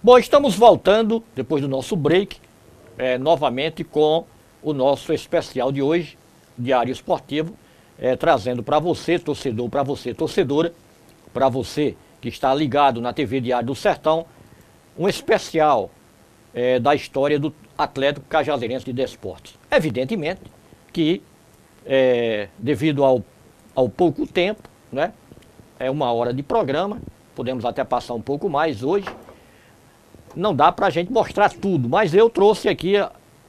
Bom, estamos voltando, depois do nosso break, novamente com o nosso especial de hoje, Diário Esportivo, trazendo para você, torcedor, para você, torcedora, para você que está ligado na TV Diário do Sertão, um especial da história do Atlético Cajazeirense de Desportos. Evidentemente que, devido ao pouco tempo, né, é 1 hora de programa, podemos até passar um pouco mais hoje, não dá para a gente mostrar tudo, mas eu trouxe aqui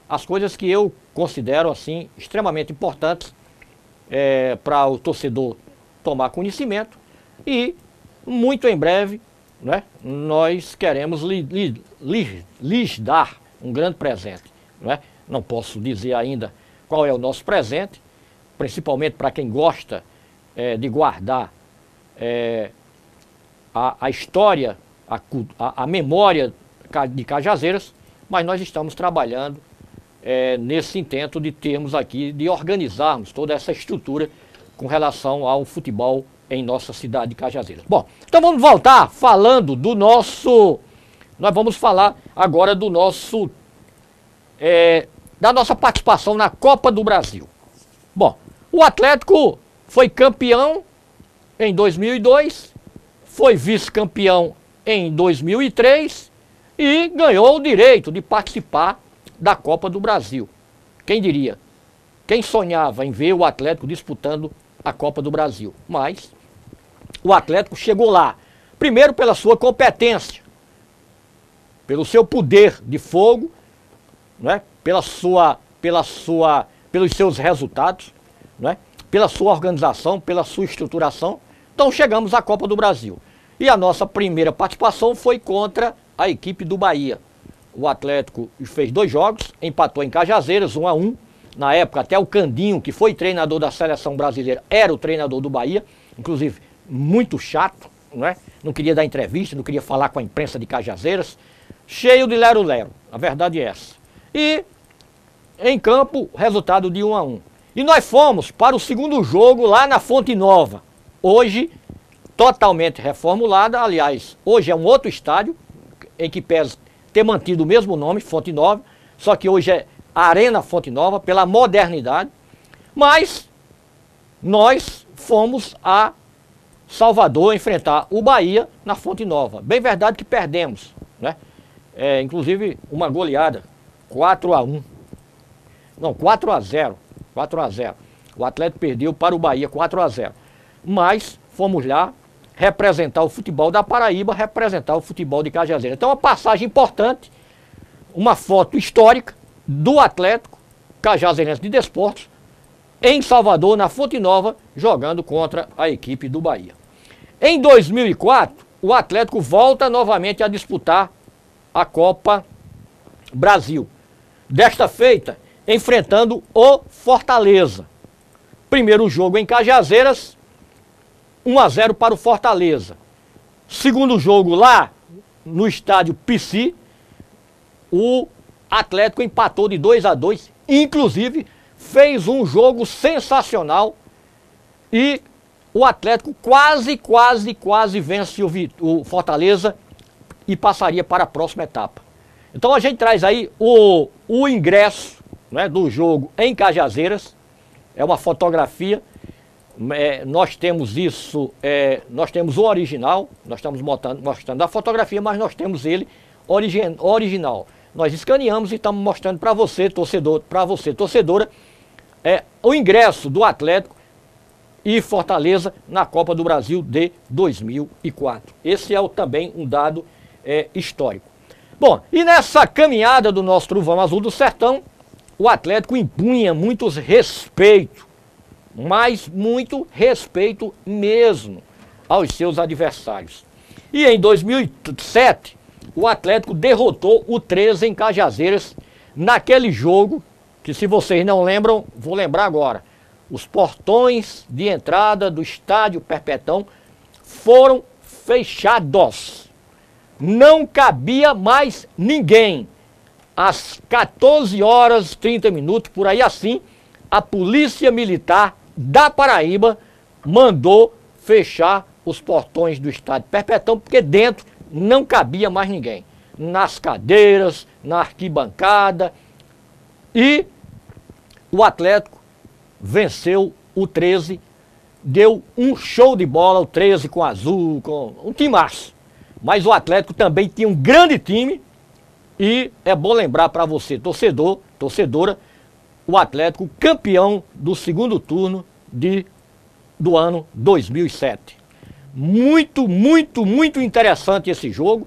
as coisas que eu considero assim extremamente importantes para o torcedor tomar conhecimento, e muito em breve, né, nós queremos lhes dar um grande presente. Né? Não posso dizer ainda qual é o nosso presente, principalmente para quem gosta de guardar a história, a memória de Cajazeiras, mas nós estamos trabalhando nesse intento de termos aqui, de organizarmos toda essa estrutura com relação ao futebol em nossa cidade de Cajazeiras. Bom, então vamos voltar falando do nosso... Nós vamos falar agora do nosso... da nossa participação na Copa do Brasil. Bom, o Atlético foi campeão em 2002, foi vice-campeão em 2003 e ganhou o direito de participar da Copa do Brasil. Quem diria? Quem sonhava em ver o Atlético disputando a Copa do Brasil? Mas o Atlético chegou lá, primeiro pela sua competência, pelo seu poder de fogo, né? pelos seus resultados, né? Pela sua organização, pela sua estruturação. Então chegamos à Copa do Brasil. E a nossa primeira participação foi contra a equipe do Bahia. O Atlético fez 2 jogos, empatou em Cajazeiras, 1-1. Na época, até o Candinho, que foi treinador da seleção brasileira, era o treinador do Bahia. Inclusive, muito chato, né? Não queria dar entrevista, não queria falar com a imprensa de Cajazeiras. Cheio de lero-lero, a verdade é essa. E em campo, resultado de 1-1. E nós fomos para o segundo jogo lá na Fonte Nova. Hoje, totalmente reformulada. Aliás, hoje é um outro estádio, em que pesa ter mantido o mesmo nome, Fonte Nova. Só que hoje é Arena Fonte Nova, pela modernidade. Mas nós fomos a Salvador enfrentar o Bahia na Fonte Nova. Bem verdade que perdemos, né? Inclusive uma goleada, 4-1. Não, 4-0. 4-0. O Atlético perdeu para o Bahia 4-0. Mas fomos lá representar o futebol da Paraíba, representar o futebol de Cajazeiras. Então, uma passagem importante, uma foto histórica do Atlético Cajazeirense de Desportos em Salvador, na Fonte Nova, jogando contra a equipe do Bahia. Em 2004, o Atlético volta novamente a disputar a Copa Brasil. Desta feita, enfrentando o Fortaleza. Primeiro jogo em Cajazeiras, 1-0 para o Fortaleza. Segundo jogo lá, no estádio PC, o Atlético empatou de 2-2, inclusive fez um jogo sensacional e o Atlético quase vence o Fortaleza e passaria para a próxima etapa. Então a gente traz aí o ingresso, né, do jogo em Cajazeiras. É uma fotografia, nós temos isso, nós temos o original, nós estamos mostrando a fotografia, mas nós temos ele original. Nós escaneamos e estamos mostrando para você, torcedor, para você, torcedora, o ingresso do Atlético e Fortaleza na Copa do Brasil de 2004. Esse é também um dado histórico. Bom, e nessa caminhada do nosso Trovão Azul do Sertão, o Atlético impunha muito respeito, mas muito respeito mesmo aos seus adversários. E em 2007, o Atlético derrotou o 13 em Cajazeiras, naquele jogo que, se vocês não lembram, vou lembrar agora. Os portões de entrada do estádio Perpetão foram fechados. Não cabia mais ninguém. Às 14h30, por aí assim, a Polícia Militar da Paraíba mandou fechar os portões do estádio Perpetão, porque dentro não cabia mais ninguém. Nas cadeiras, na arquibancada. E o Atlético venceu o 13 deu um show de bola, o 13 com Azul, com um timaço. Mas o Atlético também tinha um grande time e é bom lembrar para você, torcedor, torcedora, o Atlético campeão do segundo turno do ano 2007. Muito, muito, muito interessante esse jogo,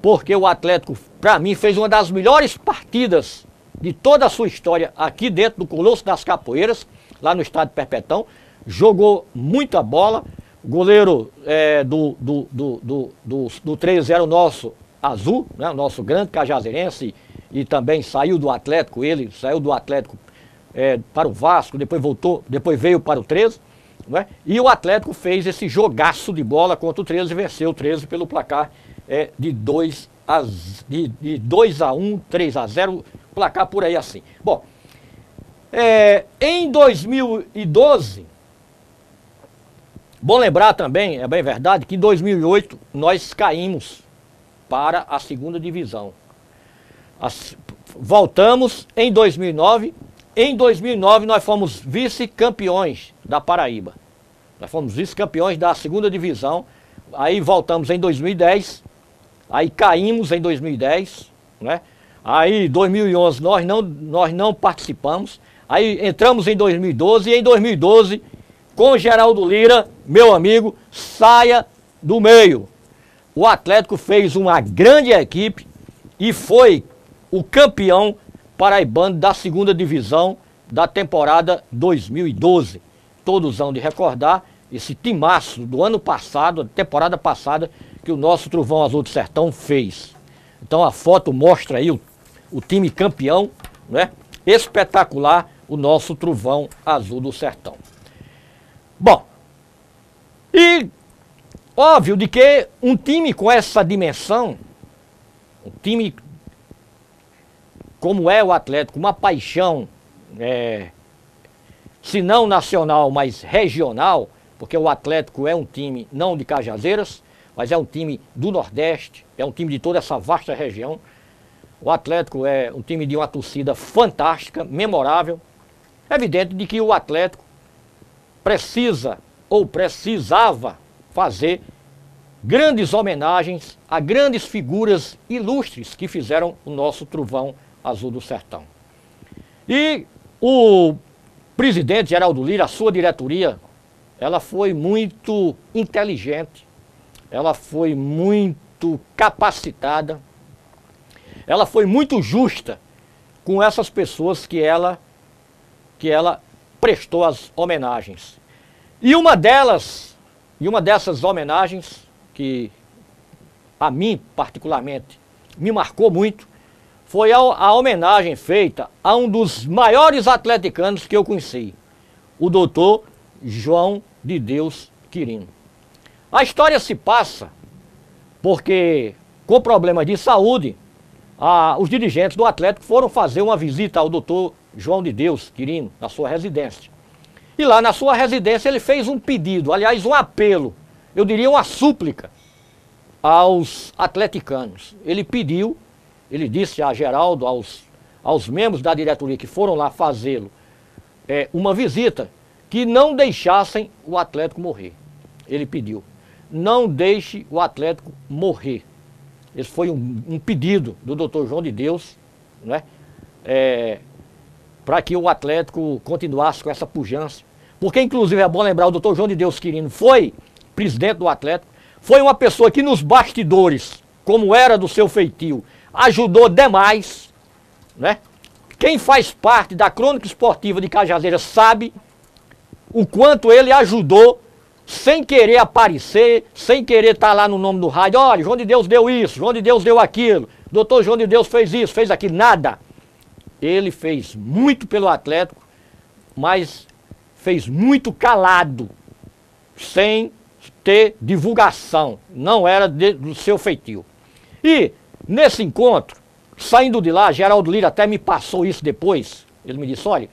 porque o Atlético, para mim, fez uma das melhores partidas de toda a sua história aqui dentro do Colosso das Capoeiras, lá no estádio Perpetão. Jogou muita bola. O goleiro do 13 era o nosso Azul, né, o nosso grande cajazeirense, e também saiu do Atlético, ele saiu do Atlético para o Vasco, depois voltou, depois veio para o 13, né, e o Atlético fez esse jogaço de bola contra o 13 e venceu o 13 pelo placar de 2-1, 3-0, placar por aí assim. Bom, em 2012, bom lembrar também, é bem verdade, que em 2008 nós caímos para a segunda divisão. Voltamos em 2009. Em 2009 nós fomos vice-campeões da Paraíba. Nós fomos vice-campeões da segunda divisão. Aí voltamos em 2010. Aí caímos em 2010, né? Aí 2011 nós não participamos. Aí entramos em 2012 e em 2012 com Geraldo Lira, meu amigo, saia do meio. O Atlético fez uma grande equipe e foi o campeão paraibano da segunda divisão da temporada 2012. Todos hão de recordar esse timaço do ano passado, da temporada passada, que o nosso Trovão Azul do Sertão fez. Então a foto mostra aí o time campeão, né? Espetacular, o nosso Trovão Azul do Sertão. Bom, e óbvio de que um time com essa dimensão, um time como é o Atlético, uma paixão, se não nacional, mas regional, porque o Atlético é um time não de Cajazeiras, mas é um time do Nordeste, é um time de toda essa vasta região. O Atlético é um time de uma torcida fantástica, memorável. É evidente de que o Atlético precisa ou precisava fazer grandes homenagens a grandes figuras ilustres que fizeram o nosso Trovão Azul do Sertão. E o presidente Geraldo Lira, a sua diretoria, ela foi muito inteligente, ela foi muito capacitada, ela foi muito justa com essas pessoas que ela prestou as homenagens. E uma dessas homenagens, que a mim particularmente me marcou muito, foi a homenagem feita a um dos maiores atleticanos que eu conheci, o doutor João de Deus Quirino. A história se passa porque, com problemas de saúde, os dirigentes do Atlético foram fazer uma visita ao doutor João de Deus Quirino, na sua residência. E lá na sua residência ele fez um pedido, aliás um apelo, eu diria uma súplica aos atleticanos. Ele pediu, ele disse a Geraldo, aos membros da diretoria que foram lá fazê-lo, uma visita, que não deixassem o Atlético morrer. Ele pediu, não deixe o Atlético morrer. Esse foi um pedido do doutor João de Deus, né? Para que o Atlético continuasse com essa pujança. Porque, inclusive, é bom lembrar, o doutor João de Deus Quirino foi presidente do Atlético, foi uma pessoa que nos bastidores, como era do seu feitio, ajudou demais, né? Quem faz parte da crônica esportiva de Cajazeiras sabe o quanto ele ajudou, sem querer aparecer, sem querer estar lá no nome do rádio. Olha, João de Deus deu isso, João de Deus deu aquilo, doutor João de Deus fez isso, fez aquilo, nada. Ele fez muito pelo Atlético, mas fez muito calado, sem ter divulgação, não era do seu feitio. E nesse encontro, saindo de lá, Geraldo Lira até me passou isso depois, ele me disse, olha,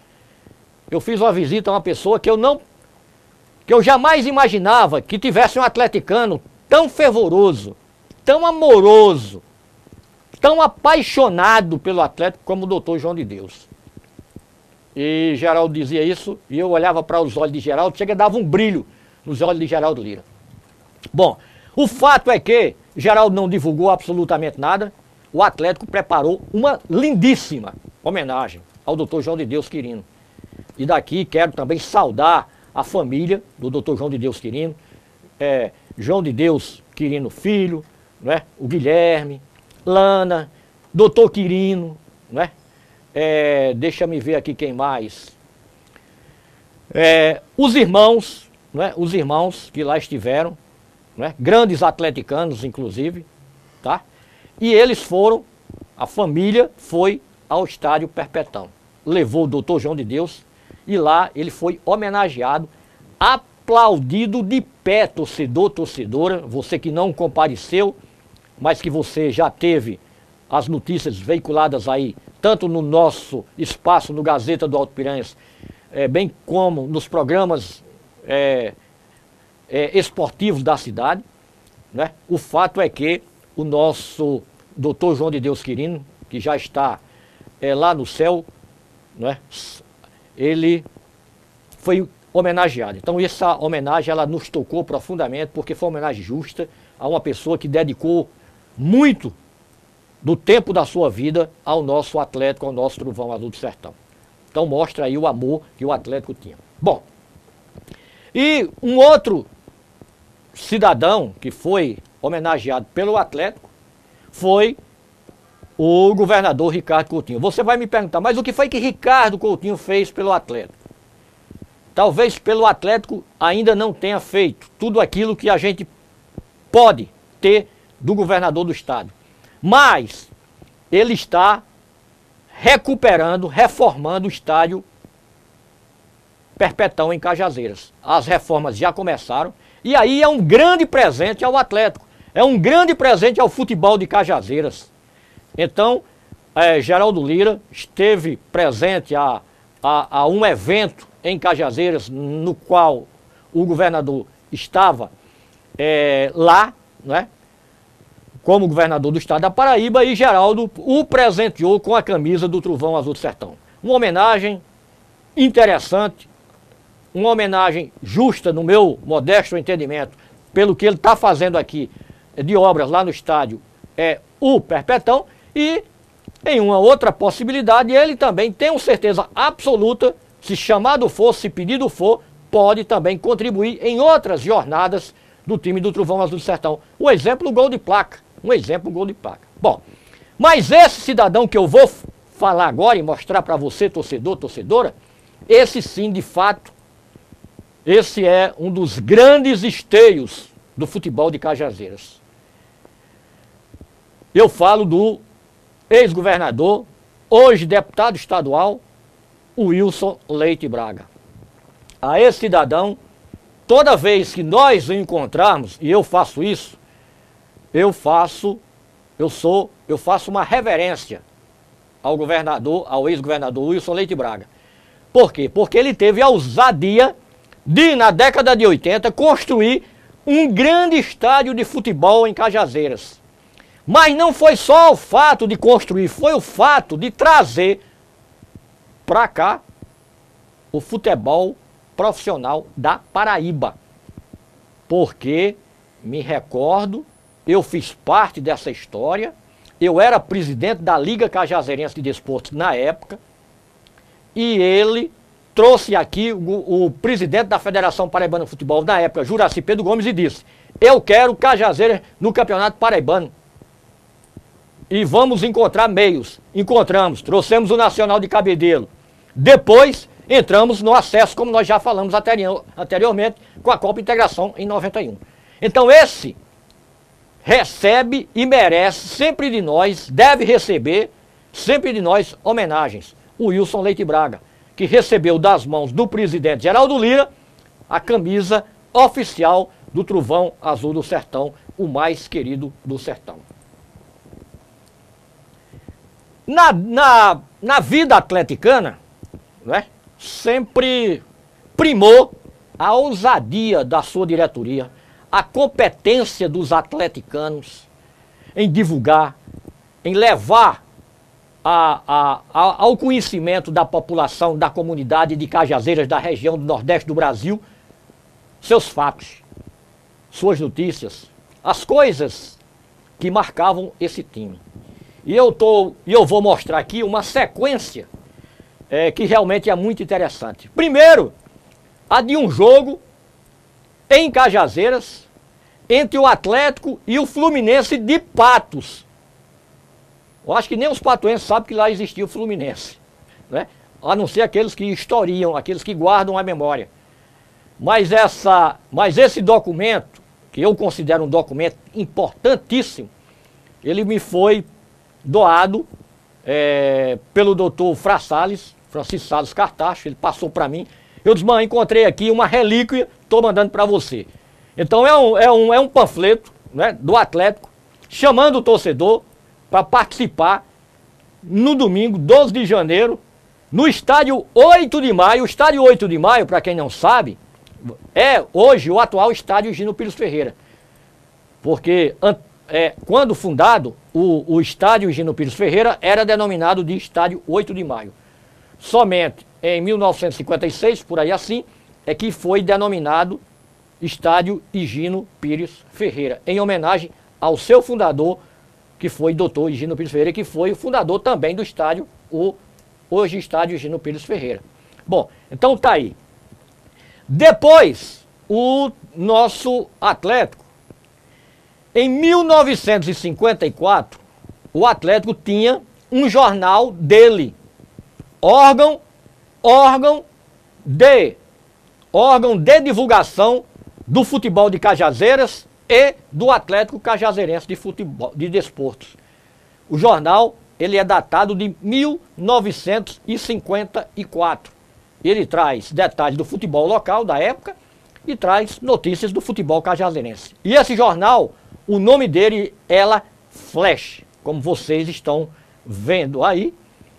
eu fiz uma visita a uma pessoa que eu jamais imaginava que tivesse um atleticano tão fervoroso, tão amoroso, tão apaixonado pelo Atlético como o doutor João de Deus. E Geraldo dizia isso, e eu olhava para os olhos de Geraldo, chega e dava um brilho nos olhos de Geraldo Lira. Bom, o fato é que Geraldo não divulgou absolutamente nada. O Atlético preparou uma lindíssima homenagem ao Dr. João de Deus Quirino. E daqui quero também saudar a família do Dr. João de Deus Quirino, João de Deus Quirino Filho, né? O Guilherme, Lana, Dr. Quirino, né? Deixa-me ver aqui quem mais. Os irmãos, né? Os irmãos que lá estiveram, né? Grandes atleticanos, inclusive, tá? E eles foram, a família foi ao estádio Perpetão. Levou o Dr. João de Deus e lá ele foi homenageado, aplaudido de pé, torcedor, torcedora, você que não compareceu, mas que você já teve as notícias veiculadas aí, tanto no nosso espaço, no Gazeta do Alto Piranhas, bem como nos programas esportivos da cidade, né? O fato é que o nosso Dr. João de Deus Quirino, que já está lá no céu, né? Ele foi homenageado. Então essa homenagem ela nos tocou profundamente, porque foi uma homenagem justa a uma pessoa que dedicou muito do tempo da sua vida ao nosso Atlético, ao nosso Trovão Azul do Sertão. Então mostra aí o amor que o Atlético tinha. Bom, e um outro cidadão que foi homenageado pelo Atlético foi o governador Ricardo Coutinho. Você vai me perguntar, mas o que foi que Ricardo Coutinho fez pelo Atlético? Talvez pelo Atlético ainda não tenha feito tudo aquilo que a gente pode ter do governador do estado. Mas ele está recuperando, reformando o estádio Perpetão em Cajazeiras. As reformas já começaram e aí é um grande presente ao Atlético. É um grande presente ao futebol de Cajazeiras. Então, Geraldo Lira esteve presente a um evento em Cajazeiras, no qual o governador estava lá, né, como governador do estado da Paraíba, e Geraldo o presenteou com a camisa do Trovão Azul do Sertão. Uma homenagem interessante, uma homenagem justa, no meu modesto entendimento, pelo que ele está fazendo aqui de obras lá no estádio o Perpetão, e em uma outra possibilidade ele também, tenho certeza absoluta, se chamado for, se pedido for, pode também contribuir em outras jornadas do time do Trovão Azul do Sertão. Um exemplo, o gol de placa. Um exemplo, o gol de placa. Bom, mas esse cidadão que eu vou falar agora e mostrar para você, torcedor, torcedora, esse sim, de fato, esse é um dos grandes esteios do futebol de Cajazeiras. Eu falo do ex-governador, hoje deputado estadual, Wilson Leite Braga. A esse cidadão, toda vez que nós o encontrarmos, e eu faço isso, eu faço uma reverência ao governador, ao ex-governador Wilson Leite Braga. Por quê? Porque ele teve a ousadia de, na década de 80, construir um grande estádio de futebol em Cajazeiras. Mas não foi só o fato de construir, foi o fato de trazer para cá o futebol profissional da Paraíba. Porque, me recordo, eu fiz parte dessa história, eu era presidente da Liga Cajazeirense de Desportos na época, e ele trouxe aqui o presidente da Federação Paraibana de Futebol na época, Juraci Pedro Gomes, e disse: eu quero Cajazeiras no Campeonato Paraibano. E vamos encontrar meios. Encontramos, trouxemos o Nacional de Cabedelo. Depois entramos no acesso, como nós já falamos anteriormente, com a Copa Integração em 91. Então esse recebe e merece sempre de nós, deve receber sempre de nós homenagens. O Wilson Leite Braga, que recebeu das mãos do presidente Geraldo Lira a camisa oficial do Trovão Azul do Sertão, o mais querido do sertão. Na vida atleticana, né, sempre primou a ousadia da sua diretoria, a competência dos atleticanos em divulgar, em levar ao conhecimento da população, da comunidade de Cajazeiras, da região do Nordeste do Brasil, seus fatos, suas notícias, as coisas que marcavam esse time. E eu vou mostrar aqui uma sequência que realmente é muito interessante. Primeiro, a de um jogo em Cajazeiras entre o Atlético e o Fluminense de Patos. Eu acho que nem os patuenses sabem que lá existia o Fluminense, né? A não ser aqueles que historiam, aqueles que guardam a memória. Mas esse documento, que eu considero um documento importantíssimo, ele me foi doado pelo doutor Francisco Salles Cartacho. Ele passou para mim. Eu disse, mãe, encontrei aqui uma relíquia, estou mandando para você. Então é um panfleto, né, do Atlético, chamando o torcedor para participar no domingo, 12 de janeiro, no estádio 8 de maio. O estádio 8 de maio, para quem não sabe, é hoje o atual estádio Gino Pires Ferreira. Porque quando fundado, o estádio Gino Pires Ferreira era denominado de estádio 8 de maio. Somente em 1956, por aí assim, é que foi denominado estádio Higino Pires Ferreira, em homenagem ao seu fundador, que foi doutor Higino Pires Ferreira, que foi o fundador também do estádio, hoje estádio Higino Pires Ferreira. Bom, então tá aí. Depois, o nosso Atlético, em 1954, o Atlético tinha um jornal dele, órgão de divulgação do futebol de Cajazeiras e do Atlético Cajazeirense de futebol, de desportos. O jornal, ele é datado de 1954. Ele traz detalhes do futebol local da época e traz notícias do futebol cajazeirense. E esse jornal, o nome dele era Flash, como vocês estão vendo aí,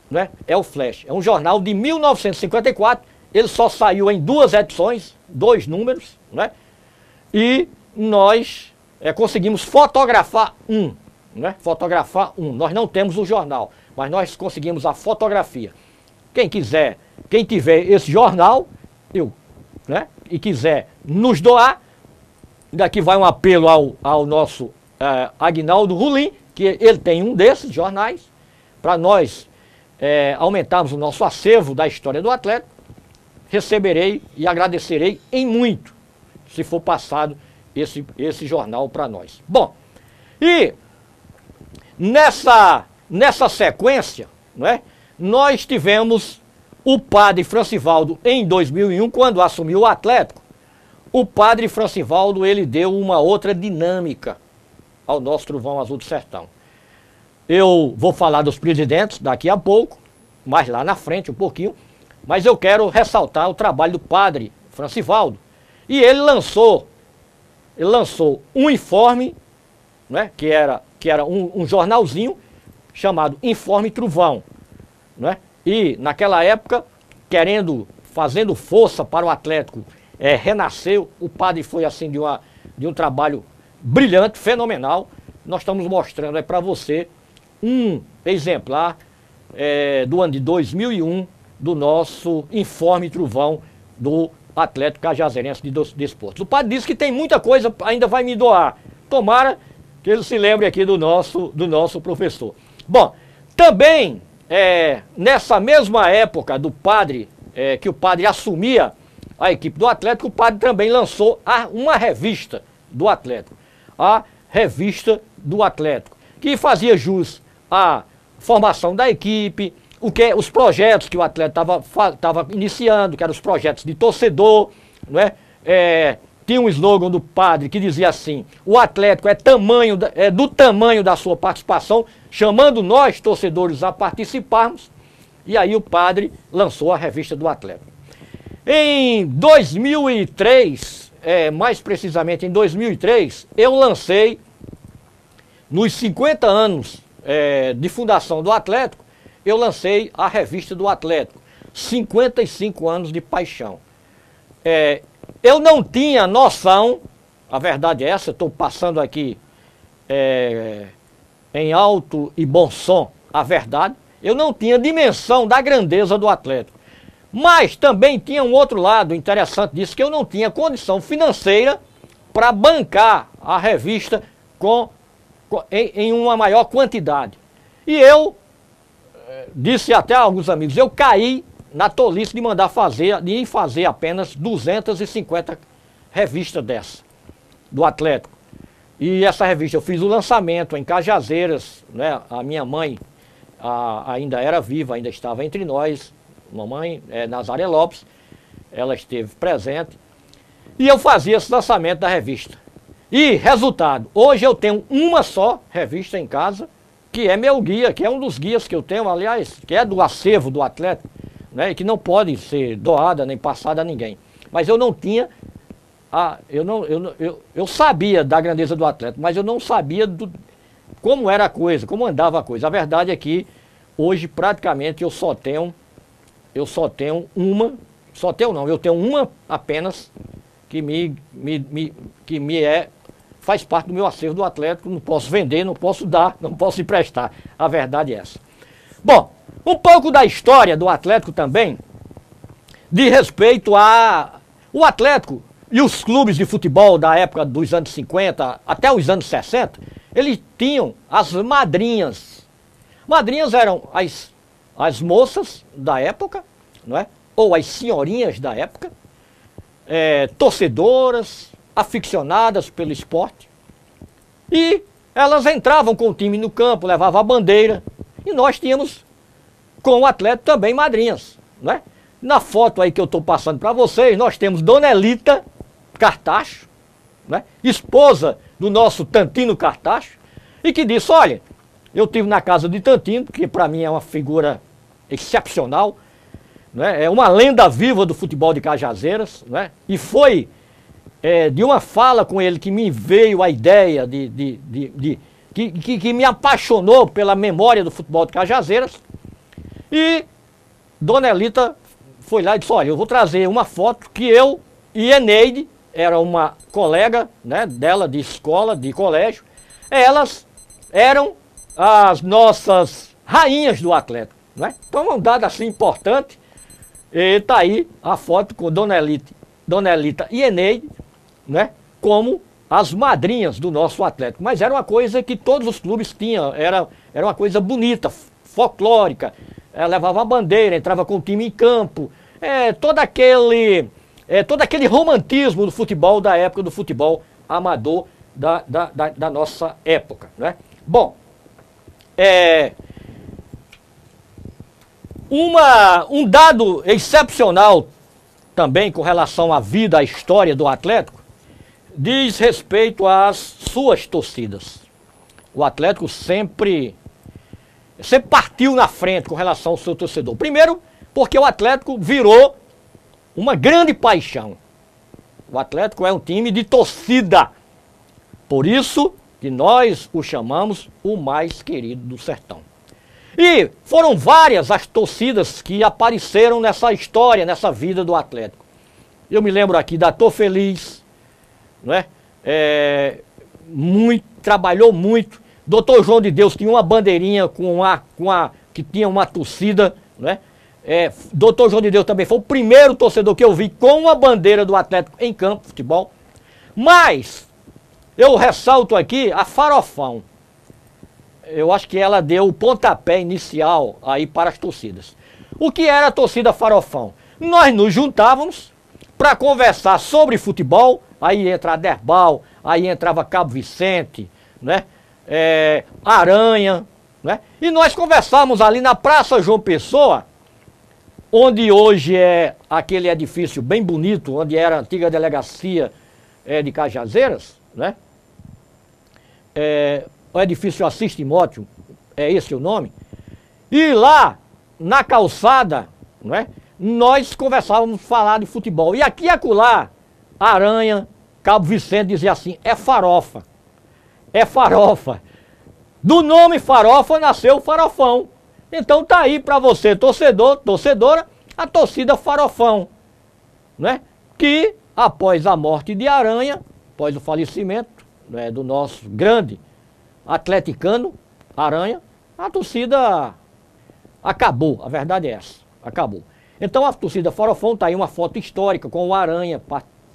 né? É o Flash. É um jornal de 1954, ele só saiu em 2 edições, 2 números, né? E nós conseguimos fotografar né? Fotografar Nós não temos o jornal, mas nós conseguimos a fotografia. Quem quiser, quem tiver esse jornal, né? E quiser nos doar, daqui vai um apelo ao nosso Aguinaldo Rolim, que ele tem um desses jornais, para nós aumentarmos o nosso acervo da história do Atlético. Receberei e agradecerei em muito, se for passado esse jornal para nós. Bom, e nessa sequência, né, nós tivemos o padre Francivaldo em 2001, quando assumiu o Atlético. O padre Francivaldo, ele deu uma outra dinâmica ao nosso Trovão Azul do Sertão. Eu vou falar dos presidentes daqui a pouco, mais lá na frente um pouquinho, mas eu quero ressaltar o trabalho do padre Francivaldo. E ele lançou um informe, né, que era um jornalzinho chamado Informe Trovão, né? E naquela época, fazendo força para o Atlético renascer, o padre foi assim de um trabalho brilhante, fenomenal. Nós estamos mostrando para você um exemplar do ano de 2001 do nosso Informe Trovão do Atlético Cajazeirense de Desportos. O padre disse que tem muita coisa, ainda vai me doar. Tomara que ele se lembre aqui do nosso professor. Bom, também nessa mesma época do padre, que o padre assumia a equipe do Atlético, o padre também lançou uma revista do Atlético. A Revista do Atlético, que fazia jus à formação da equipe, os projetos que o Atlético estava iniciando, que eram os projetos de torcedor, não é? Tinha um slogan do padre que dizia assim: o Atlético é do tamanho da sua participação, chamando nós, torcedores, a participarmos. E aí o padre lançou a Revista do Atlético. Em 2003, mais precisamente em 2003, eu lancei, nos 50 anos de fundação do Atlético, eu lancei a Revista do Atlético, 55 anos de paixão. Eu não tinha noção, a verdade é essa, estou passando aqui em alto e bom som a verdade, eu não tinha dimensão da grandeza do Atlético. Mas também tinha um outro lado interessante disso, que eu não tinha condição financeira para bancar a revista em uma maior quantidade. E eu disse até a alguns amigos, eu caí na tolice de mandar fazer, de fazer apenas 250 revistas dessa, do Atlético. E essa revista eu fiz o lançamento em Cajazeiras, né? A minha mãe ainda era viva, ainda estava entre nós, mamãe Nazaré Lopes, ela esteve presente. E eu fazia esse lançamento da revista. E, resultado, hoje eu tenho uma só revista em casa, que é meu guia, que é um dos guias que eu tenho, aliás, que é do acervo do Atlético, né, e que não pode ser doada nem passada a ninguém. Mas eu não tinha, eu sabia da grandeza do Atlético, mas eu não sabia como era a coisa, como andava a coisa. A verdade é que hoje praticamente eu tenho uma apenas que faz parte do meu acervo do Atlético, não posso vender, não posso dar, não posso emprestar. A verdade é essa. Bom, um pouco da história do Atlético também, de respeito o Atlético e os clubes de futebol da época dos anos 50 até os anos 60, eles tinham as madrinhas. Madrinhas eram as moças da época, não é? Ou as senhorinhas da época, torcedoras, aficionadas pelo esporte, e elas entravam com o time no campo, levavam a bandeira, e nós tínhamos com o Atlético também madrinhas, não é? Na foto aí que eu estou passando para vocês, nós temos Dona Elita Cartacho, né? Esposa do nosso Tantino Cartacho, e que disse, olha, eu estive na casa de Tantino, que para mim é uma figura excepcional, né? É uma lenda viva do futebol de Cajazeiras, né? E foi de uma fala com ele que me veio a ideia que me apaixonou pela memória do futebol de Cajazeiras. E Dona Elita foi lá e disse, olha, eu vou trazer uma foto que eu e Eneide, era uma colega, né, dela de escola, de colégio, elas eram as nossas rainhas do Atlético, né? Então um dado assim importante, e tá aí a foto com Dona Elita e Eneide, né, como as madrinhas do nosso Atlético. Mas era uma coisa que todos os clubes tinham, era uma coisa bonita, folclórica, levava a bandeira, entrava com o time em campo, todo aquele romantismo do futebol, da época do futebol amador da nossa época, né? Bom, um dado excepcional também com relação à vida, à história do Atlético, diz respeito às suas torcidas. O Atlético sempre partiu na frente com relação ao seu torcedor. Primeiro, porque o Atlético virou uma grande paixão. O Atlético é um time de torcida. Por isso que nós o chamamos o mais querido do sertão. E foram várias as torcidas que apareceram nessa história, nessa vida do Atlético. Eu me lembro aqui da Tô Feliz, não é? Trabalhou muito. Doutor João de Deus tinha uma bandeirinha que tinha uma torcida, não é? Doutor João de Deus também foi o primeiro torcedor que eu vi com uma bandeira do Atlético em campo de futebol. Mas eu ressalto aqui a Farofão. Eu acho que ela deu o pontapé inicial aí para as torcidas. O que era a torcida Farofão? Nós nos juntávamos para conversar sobre futebol, aí entra Aderbal, aí entrava Cabo Vicente, né? Aranha, né? E nós conversávamos ali na Praça João Pessoa, onde hoje é aquele edifício bem bonito, onde era a antiga delegacia de Cajazeiras, né? O edifício Assis Timóteo, é esse o nome. E lá, na calçada, né, nós conversávamos falar de futebol. E aqui e acolá, Aranha, Cabo Vicente dizia assim, é farofa. É farofa. Do nome farofa nasceu o Farofão. Então tá aí para você, torcedor, torcedora, a torcida Farofão, né? Que após a morte de Aranha, após o falecimento, né, do nosso grande atleticano, Aranha, a torcida acabou, a verdade é essa, acabou. Então a torcida Farofão está aí uma foto histórica com o Aranha,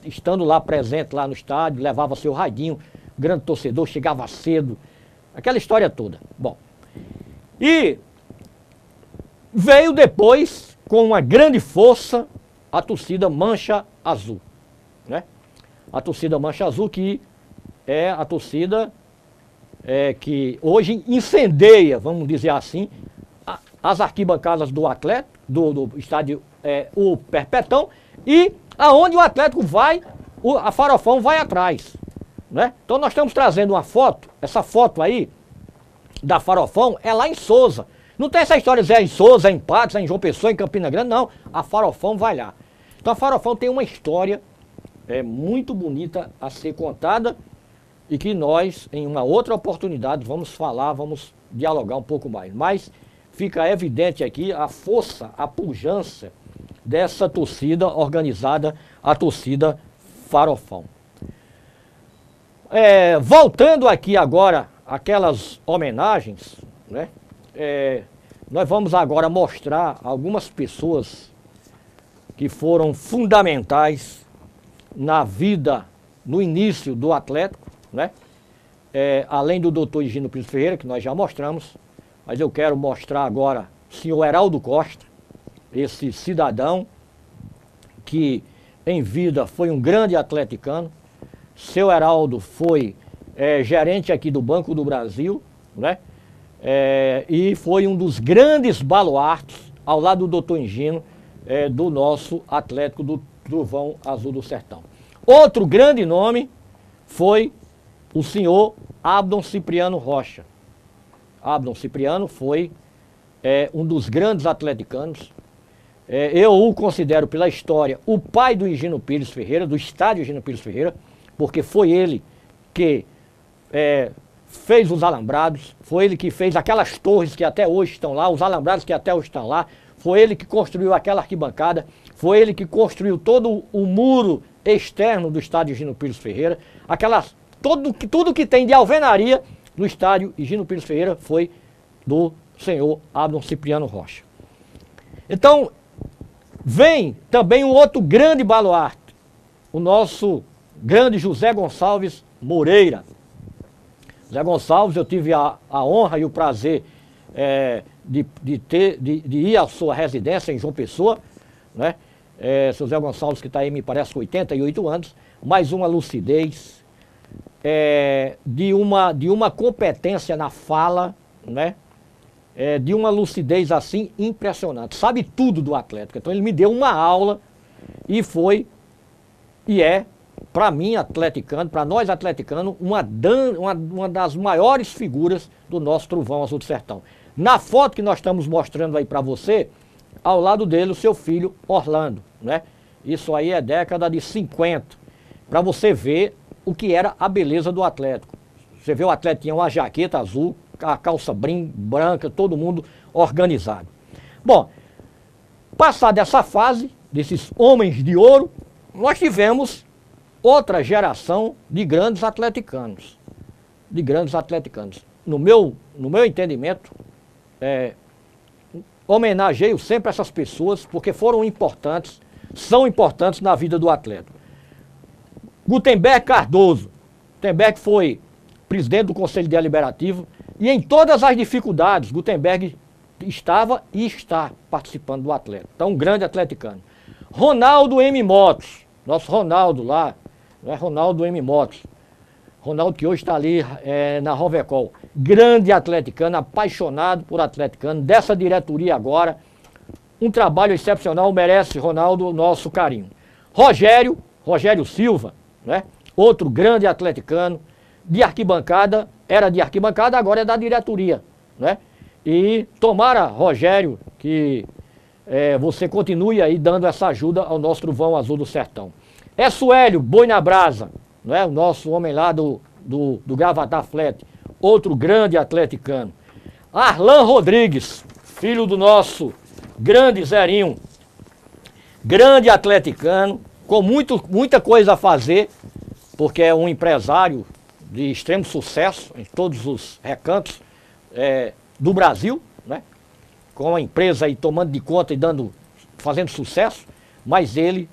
estando lá presente lá no estádio, levava seu radinho, grande torcedor, chegava cedo, aquela história toda. Bom, e veio depois, com uma grande força, a torcida Mancha Azul, né? A torcida Mancha Azul, que é a torcida que hoje incendeia, vamos dizer assim, as arquibancadas do Atlético, do estádio o Perpetão, e aonde o Atlético vai, a Farofão vai atrás, né? Então nós estamos trazendo uma foto, essa foto aí da Farofão é lá em Souza. Não tem essa história de em Souza, em Patos, em João Pessoa, em Campina Grande, não. A Farofão vai lá. Então a Farofão tem uma história muito bonita a ser contada e que nós, em uma outra oportunidade, vamos falar, vamos dialogar um pouco mais. Mas fica evidente aqui a força, a pujança dessa torcida organizada, a torcida Farofão. Voltando aqui agora aquelas homenagens, né? Nós vamos agora mostrar algumas pessoas que foram fundamentais na vida, no início do Atlético, né? Além do doutor Higino Pires Ferreira, que nós já mostramos, mas eu quero mostrar agora o senhor Heraldo Costa, esse cidadão que em vida foi um grande atleticano. Seu Heraldo foi gerente aqui do Banco do Brasil, né? E foi um dos grandes baluartes, ao lado do doutor Higino, do nosso Atlético do Trovão Azul do Sertão. Outro grande nome foi o senhor Abdon Cipriano Rocha. Abdon Cipriano foi um dos grandes atleticanos. Eu o considero pela história o pai do Higino Pires Ferreira, do estádio Higino Pires Ferreira, porque foi ele que fez os alambrados, foi ele que fez aquelas torres que até hoje estão lá, os alambrados que até hoje estão lá, foi ele que construiu aquela arquibancada, foi ele que construiu todo o muro externo do estádio Higino Pires Ferreira, tudo que tem de alvenaria no estádio Higino Pires Ferreira foi do senhor Abdon Cipriano Rocha. Então, vem também um outro grande baluarte, o nosso grande José Gonçalves Moreira. José Gonçalves, eu tive a honra e o prazer de ir à sua residência em João Pessoa, né? Seu José Gonçalves, que está aí, me parece, com 88 anos, mais uma lucidez, de uma competência na fala, né? De uma lucidez assim impressionante, sabe tudo do Atlético. Então ele me deu uma aula e foi, e para mim, atleticano, para nós atleticanos, uma das maiores figuras do nosso Trovão Azul do Sertão. Na foto que nós estamos mostrando aí para você, ao lado dele o seu filho Orlando, né? Isso aí é década de 50, para você ver o que era a beleza do Atlético. Você vê o Atlético tinha uma jaqueta azul, a calça branca, todo mundo organizado. Bom, passada essa fase, desses homens de ouro, nós tivemos outra geração de grandes atleticanos. No meu entendimento, homenageio sempre essas pessoas porque foram importantes, são importantes na vida do Atlético. Gutenberg Cardoso. Gutenberg foi presidente do Conselho Deliberativo e em todas as dificuldades Gutenberg estava e está participando do Atlético. Então, um grande atleticano. Ronaldo M. Motos, nosso Ronaldo lá, não é Ronaldo M. Motos. Ronaldo que hoje está ali na Rovecol. Grande atleticano, apaixonado por atleticano, dessa diretoria agora. Um trabalho excepcional, merece, Ronaldo, o nosso carinho. Rogério Silva, né? Outro grande atleticano, de arquibancada, era de arquibancada, agora é da diretoria, né? E tomara, Rogério, que você continue aí dando essa ajuda ao nosso Trovão Azul do Sertão. Suélio Boi na Brasa, não é? O nosso homem lá do Gravatar Flat, outro grande atleticano. Arlan Rodrigues, filho do nosso grande Zerinho, grande atleticano, com muita coisa a fazer, porque é um empresário de extremo sucesso em todos os recantos do Brasil, né? com a empresa aí tomando de conta e fazendo sucesso, mas ele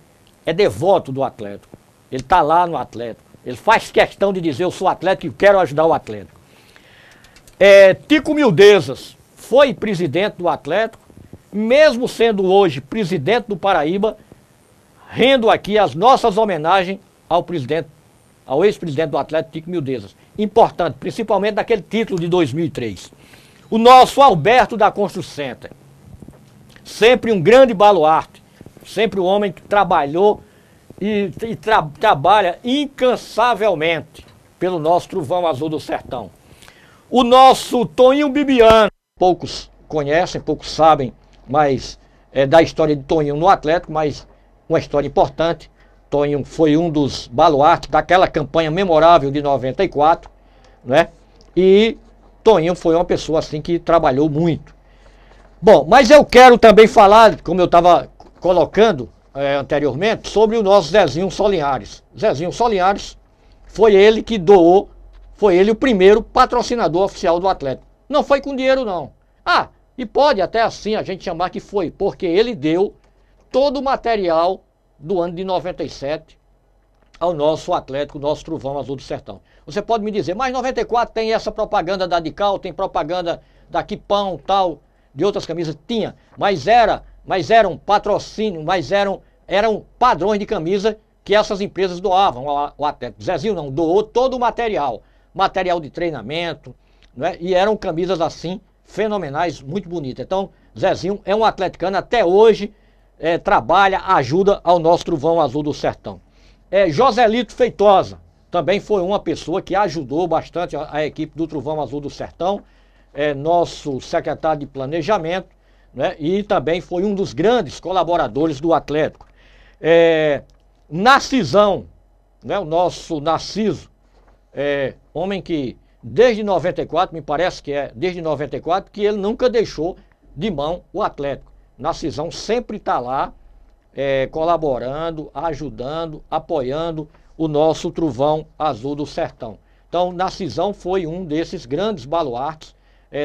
é devoto do Atlético. Ele está lá no Atlético. Ele faz questão de dizer, eu sou Atlético e quero ajudar o Atlético. Tico Mildezas foi presidente do Atlético, mesmo sendo hoje presidente do Paraíba, rendo aqui as nossas homenagens ao ex-presidente do Atlético, Tico Mildezas. Importante, principalmente daquele título de 2003. O nosso Alberto da Construcenter, sempre um grande baluarte, sempre um homem que trabalhou e trabalha incansavelmente pelo nosso Trovão Azul do Sertão. O nosso Toninho Bibiano, poucos conhecem, poucos sabem, mas da história de Toninho no Atlético, mas uma história importante. Toninho foi um dos baluartes daquela campanha memorável de 94, né? E Toninho foi uma pessoa assim que trabalhou muito. Bom, mas eu quero também falar, como eu estava colocando anteriormente, sobre o nosso Zezinho Solinhares. Zezinho Solinhares foi ele que doou, foi ele o primeiro patrocinador oficial do Atlético. Não foi com dinheiro não. E pode até assim a gente chamar que foi, porque ele deu todo o material do ano de 97 ao nosso Atlético, nosso Trovão Azul do Sertão. Você pode me dizer, mas 94 tem essa propaganda da Dical, tem propaganda da Quipão, tal, de outras camisas? Tinha, mas eram patrocínio, mas eram padrões de camisa que essas empresas doavam ao Atlético. Zezinho não, doou todo o material de treinamento, né? E eram camisas assim, fenomenais, muito bonitas. Então, Zezinho é um atleticano até hoje, trabalha, ajuda ao nosso Trovão Azul do Sertão. Joselito Feitosa também foi uma pessoa que ajudou bastante a equipe do Trovão Azul do Sertão, nosso secretário de planejamento, né? E também foi um dos grandes colaboradores do Atlético. Narcisão, né? O nosso Narciso, homem que desde 94, me parece que desde 94, que ele nunca deixou de mão o Atlético. Narcisão sempre está lá, colaborando, ajudando, apoiando o nosso Trovão Azul do Sertão. Então, Narcisão foi um desses grandes baluartes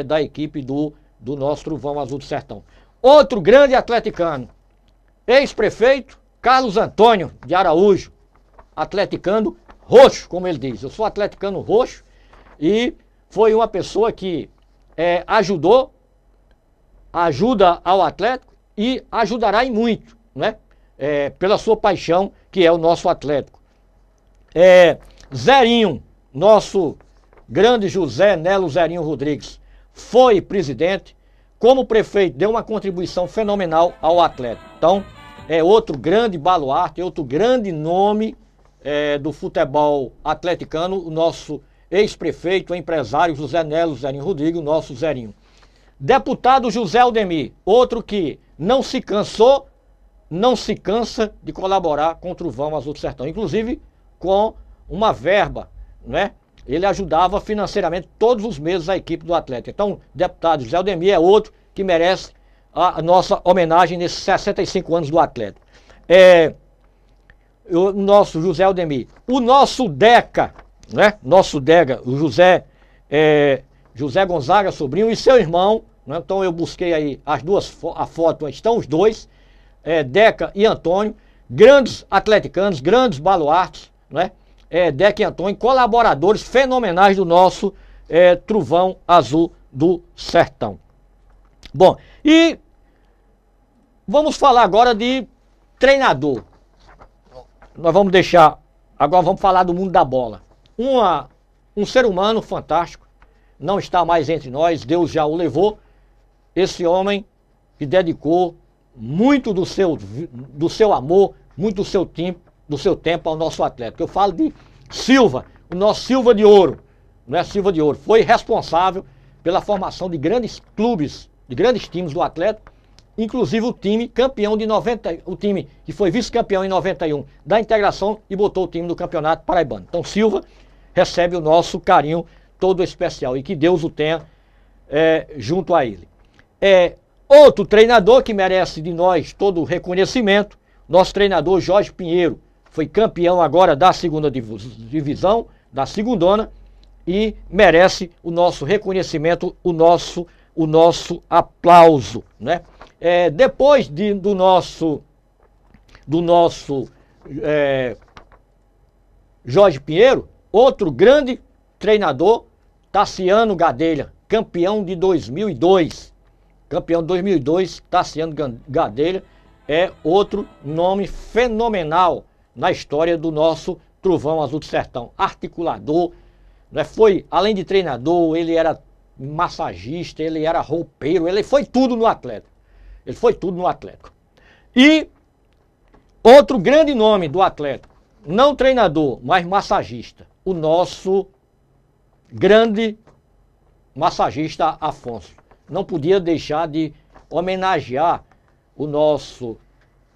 da equipe do nosso Trovão Azul do Sertão. Outro grande atleticano, ex-prefeito Carlos Antônio de Araújo, atleticano roxo, como ele diz. Eu sou atleticano roxo e foi uma pessoa que ajuda ao Atlético e ajudará em muito, né? Pela sua paixão, que é o nosso Atlético. Zerinho, nosso grande José Nelo Zerinho Rodrigues, foi presidente. Como prefeito, deu uma contribuição fenomenal ao Atlético. Então, outro grande baluarte, outro grande nome do futebol atleticano, o nosso ex-prefeito, o empresário José Nelo Zerinho Rodrigues, o nosso Zerinho. Deputado José Aldemir, outro que não se cansa de colaborar com o Trovão Azul do Sertão, inclusive com uma verba, né? Ele ajudava financeiramente todos os meses a equipe do Atlético. Então, deputado José Aldemir é outro que merece a nossa homenagem nesses 65 anos do Atlético. O nosso José Aldemir. O nosso Deca, né? Nosso Deca, o José Gonzaga Sobrinho e seu irmão, né? Então eu busquei aí a foto, estão os dois, Deca e Antônio, grandes atleticanos, grandes baluartes, né? Deca e Antônio, colaboradores fenomenais do nosso Trovão Azul do Sertão. Bom, e vamos falar agora de treinador. Agora vamos falar do mundo da bola. Um ser humano fantástico, não está mais entre nós, Deus já o levou. Esse homem que dedicou muito do seu amor, muito do seu tempo ao nosso Atlético. Eu falo de Silva, o nosso Silva de Ouro, não é Silva de Ouro, foi responsável pela formação de grandes clubes, de grandes times do Atlético, inclusive o time campeão de 90, o time que foi vice-campeão em 91 da Integração e botou o time do Campeonato Paraibano. Então Silva recebe o nosso carinho todo especial e que Deus o tenha junto a ele. Outro treinador que merece de nós todo o reconhecimento, nosso treinador Jorge Pinheiro, foi campeão agora da segunda divisão, da segundona, e merece o nosso reconhecimento, o nosso o nosso aplauso, né? Depois do nosso Jorge Pinheiro, outro grande treinador, Tassiano Gadelha, campeão de 2002. Campeão de 2002, Tassiano Gadelha é outro nome fenomenal na história do nosso Trovão Azul do Sertão. Articulador, né? Foi, além de treinador, ele era massagista, ele era roupeiro, ele foi tudo no Atlético. Ele foi tudo no Atlético. E outro grande nome do Atlético, não treinador, mas massagista, o nosso grande massagista Afonso. Não podia deixar de homenagear o nosso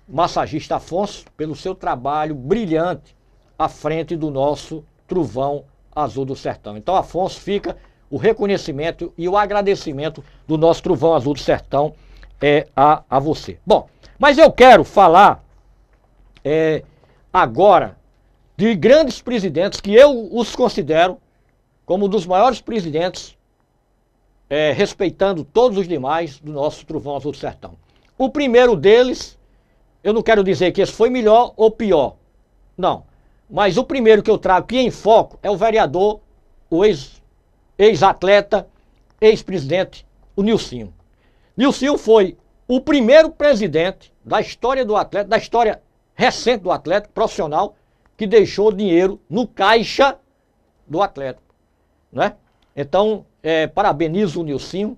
massagista Afonso pelo seu trabalho brilhante à frente do nosso Trovão Azul do Sertão. Então, Afonso, fica o reconhecimento e o agradecimento do nosso Trovão Azul do Sertão a você. Bom, mas eu quero falar agora de grandes presidentes que eu os considero como um dos maiores presidentes, respeitando todos os demais do nosso Trovão Azul do Sertão. O primeiro deles, eu não quero dizer que esse foi melhor ou pior, não. Mas o primeiro que eu trago aqui em foco é o vereador, o ex-atleta, ex-presidente, o Nilcinho. Nilcinho foi o primeiro presidente da história do Atlético, da história recente do Atlético profissional, que deixou dinheiro no caixa do Atlético, né? Então, parabenizo o Nilcinho,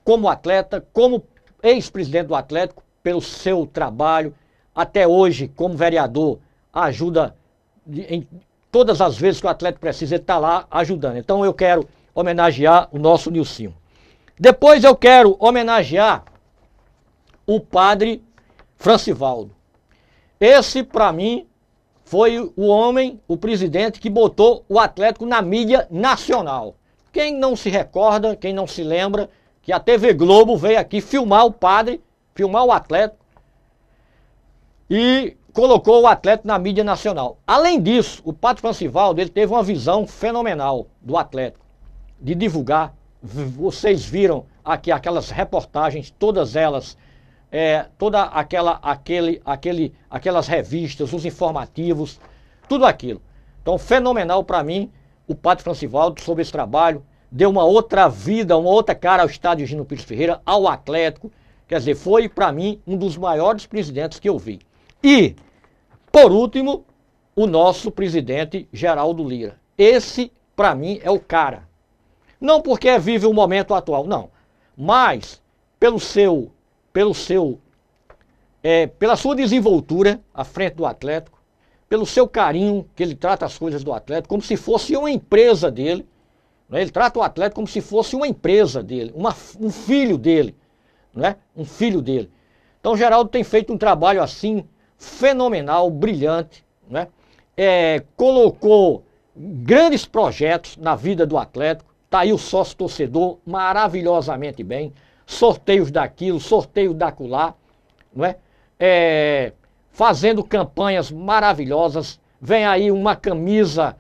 como atleta, como ex-presidente do Atlético, pelo seu trabalho, até hoje, como vereador, ajuda em todas as vezes que o Atlético precisa, ele está lá ajudando. Então eu quero homenagear o nosso Nilcinho. Depois eu quero homenagear o padre Francivaldo. Esse, para mim, foi o homem, o presidente que botou o Atlético na mídia nacional. Quem não se recorda, quem não se lembra, que a TV Globo veio aqui filmar o padre, filmar o Atlético e colocou o Atlético na mídia nacional. Além disso, o padre Francivaldo, ele teve uma visão fenomenal do Atlético, de divulgar. Vocês viram aqui aquelas reportagens, todas elas, aquelas revistas, os informativos, tudo aquilo. Então, fenomenal para mim, o padre Francivaldo, sobre esse trabalho, deu uma outra vida, uma outra cara ao estádio Gino Pires Ferreira, ao Atlético. Quer dizer, foi para mim um dos maiores presidentes que eu vi. E, por último, o nosso presidente Geraldo Lira. Esse, para mim, é o cara. Não porque vive o momento atual, não. Mas pela sua desenvoltura à frente do Atlético, pelo seu carinho que ele trata as coisas do Atlético, como se fosse uma empresa dele. Né? Ele trata o Atlético como se fosse uma empresa dele, um filho dele. Né? Um filho dele. Então, Geraldo tem feito um trabalho assim fenomenal, brilhante, né? Colocou grandes projetos na vida do Atlético. Está aí o sócio torcedor maravilhosamente bem, sorteios daquilo, sorteio daculá, não é? Fazendo campanhas maravilhosas. Vem aí uma camisa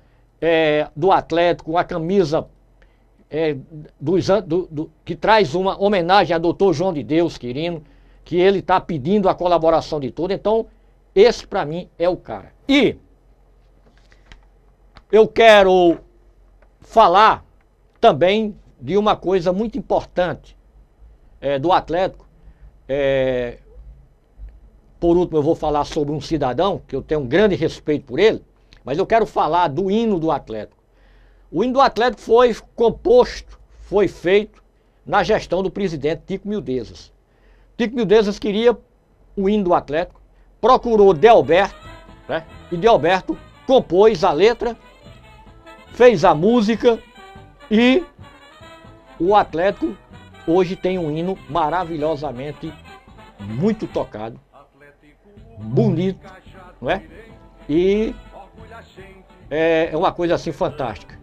do Atlético, uma camisa que traz uma homenagem a Dr. João de Deus Quirino, que ele está pedindo a colaboração de todos. Então, esse para mim é o cara. E eu quero falar também de uma coisa muito importante do Atlético. Por último, eu vou falar sobre um cidadão, que eu tenho um grande respeito por ele, mas eu quero falar do hino do Atlético. O hino do Atlético foi composto, foi feito na gestão do presidente Tico Mildezas. Tico Mildezas queria o hino do Atlético, procurou Delberto, né? E Delberto compôs a letra, fez a música e o Atlético hoje tem um hino maravilhosamente muito tocado, bonito, não é? E é uma coisa assim fantástica.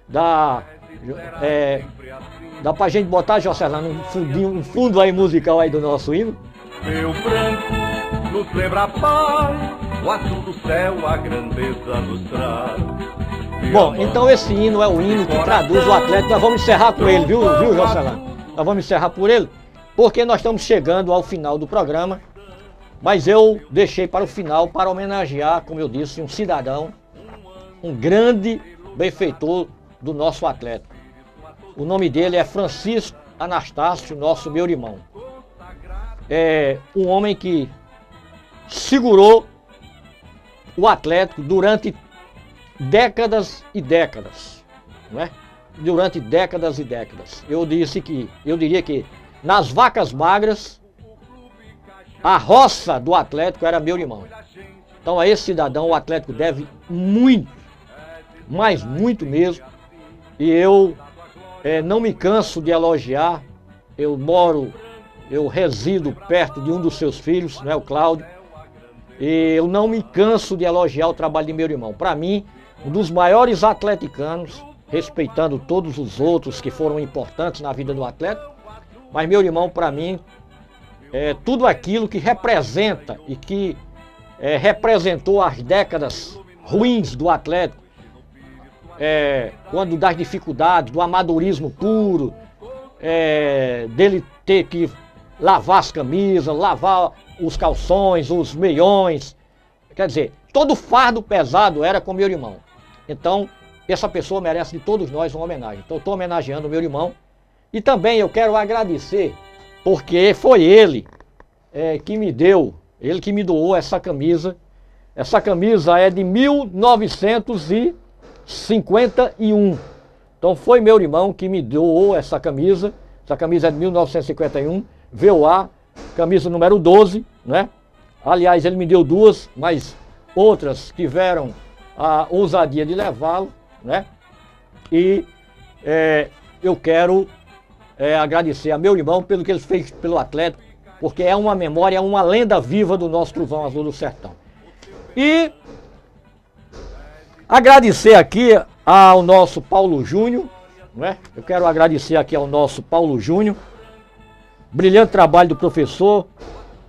Dá pra gente botar, Jocelyn, um fundo aí musical aí do nosso hino. Meu branco nos lembra a paz, o azul do céu, a grandeza nos traz. Bom, então esse hino é o hino que traduz o Atlético. Nós vamos encerrar com ele, viu, Jocelyn? nós vamos encerrar por ele, porque nós estamos chegando ao final do programa, mas eu deixei para o final para homenagear, como eu disse, um cidadão, um grande benfeitor do nosso Atlético. O nome dele é Francisco Anastácio, nosso meu irmão. É um homem que segurou o Atlético durante décadas e décadas, não é? Durante décadas e décadas. Eu diria que nas vacas magras, a roça do Atlético era meu irmão. Então a esse cidadão o Atlético deve muito, mas muito mesmo. E eu não me canso de elogiar. Eu resido perto de um dos seus filhos, né, o Cláudio. E eu não me canso de elogiar o trabalho de meu irmão. Para mim, um dos maiores atleticanos, respeitando todos os outros que foram importantes na vida do Atlético, mas meu irmão, para mim, é tudo aquilo que representa e que representou as décadas ruins do Atlético, quando das dificuldades, do amadorismo puro, dele ter que lavar as camisas, lavar os calções, os meiões, quer dizer, todo fardo pesado era com meu irmão. Então, essa pessoa merece de todos nós uma homenagem. Então, eu estou homenageando o meu irmão. E também eu quero agradecer, porque foi ele que me deu, ele que me doou essa camisa. Essa camisa é de 1951. Então, foi meu irmão que me doou essa camisa. Essa camisa é de 1951, VOA, camisa número 12, né? Aliás, ele me deu duas, mas outras tiveram a ousadia de levá-lo, né? E eu quero agradecer a meu irmão pelo que ele fez pelo Atlético, porque é uma memória, é uma lenda viva do nosso Trovão Azul do Sertão. E agradecer aqui ao nosso Paulo Júnior, né? Eu quero agradecer aqui ao nosso Paulo Júnior. Brilhante trabalho do professor.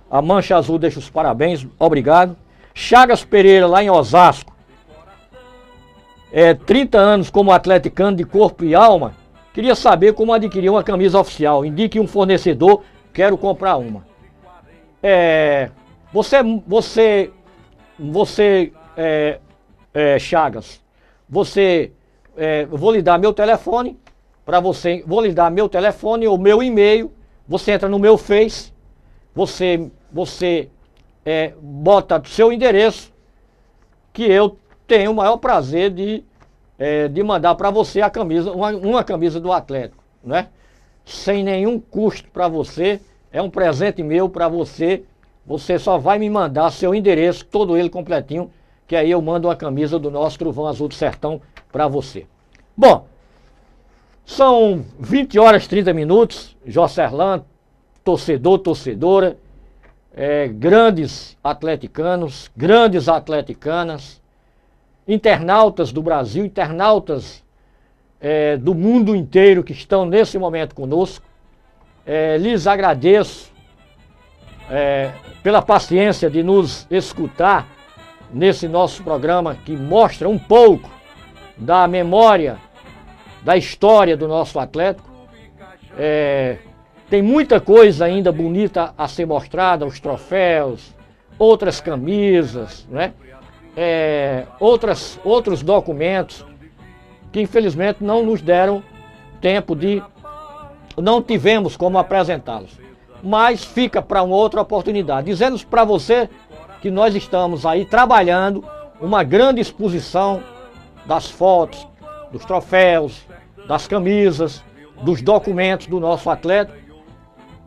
A Mancha Azul deixa os parabéns, obrigado. Chagas Pereira, lá em Osasco. 30 anos como atleticano de corpo e alma. Queria saber como adquirir uma camisa oficial. Indique um fornecedor, quero comprar uma. Chagas, vou lhe dar meu telefone para você. Vou lhe dar meu telefone ou meu e-mail. Você entra no meu Face, você bota seu endereço, que eu tenho o maior prazer de mandar para você a camisa, uma camisa do Atlético, né? Sem nenhum custo para você, é um presente meu para você. Você só vai me mandar seu endereço, todo ele completinho, que aí eu mando uma camisa do nosso Trovão Azul do Sertão para você. Bom, são 20 horas e 30 minutos, Jocerlan, torcedor, torcedora, grandes atleticanos, grandes atleticanas, internautas do Brasil, internautas do mundo inteiro que estão nesse momento conosco. Lhes agradeço pela paciência de nos escutar nesse nosso programa que mostra um pouco da memória, da história do nosso Atlético. Tem muita coisa ainda bonita a ser mostrada, os troféus, outras camisas, né? Outros documentos que infelizmente não nos deram tempo não tivemos como apresentá-los. Mas fica para uma outra oportunidade. Dizendo para você que nós estamos aí trabalhando uma grande exposição das fotos, dos troféus, das camisas, dos documentos do nosso Atlético.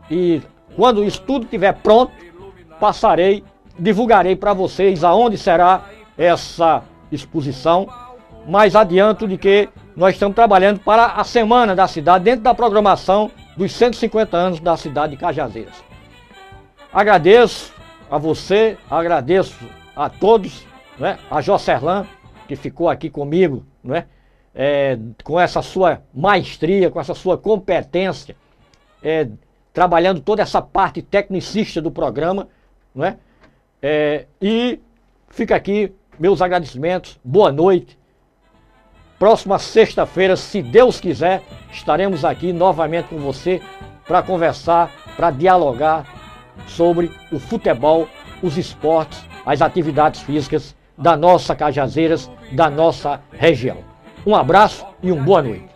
E quando isso tudo estiver pronto, divulgarei para vocês aonde será essa exposição. Mas adianto de que nós estamos trabalhando para a Semana da Cidade, dentro da programação dos 150 anos da cidade de Cajazeiras. Agradeço a você, agradeço a todos, né? A Jocerlan, que ficou aqui comigo, né? Com essa sua maestria, com essa sua competência, trabalhando toda essa parte tecnicista do programa, né? E fica aqui meus agradecimentos, boa noite. Próxima sexta-feira, se Deus quiser, estaremos aqui novamente com você para conversar, para dialogar sobre o futebol, os esportes, as atividades físicas da nossa Cajazeiras, da nossa região. Um abraço e uma boa noite.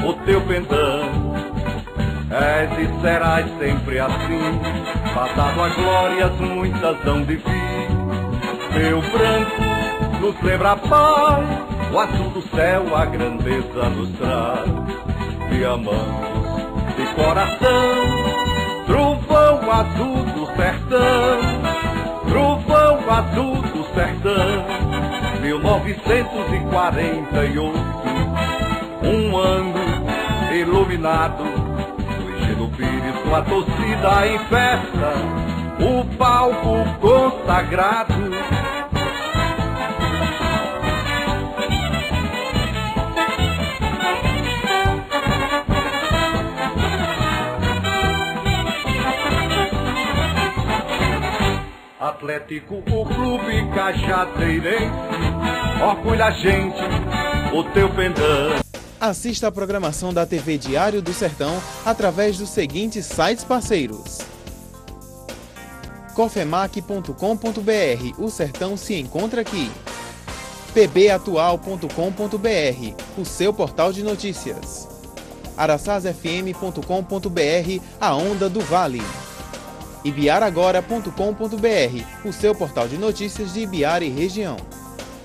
O teu pendão és e serás sempre assim, passado a glórias muitas hão de vir. Teu branco nos lembra a paz, o azul do céu a grandeza nos traz. Te amamos de coração, trovão azul do sertão, trovão azul do sertão. 1948, um ano iluminado, no Gino Pires com a torcida em festa, o palco consagrado. Atlético, o clube cajazeirense, orgulha a gente, o teu pendão. Assista a programação da TV Diário do Sertão através dos seguintes sites parceiros: cofemac.com.br, o Sertão se encontra aqui. pbatual.com.br, o seu portal de notícias. araçazfm.com.br, a onda do Vale. ibiaragora.com.br, o seu portal de notícias de Ibiara e região.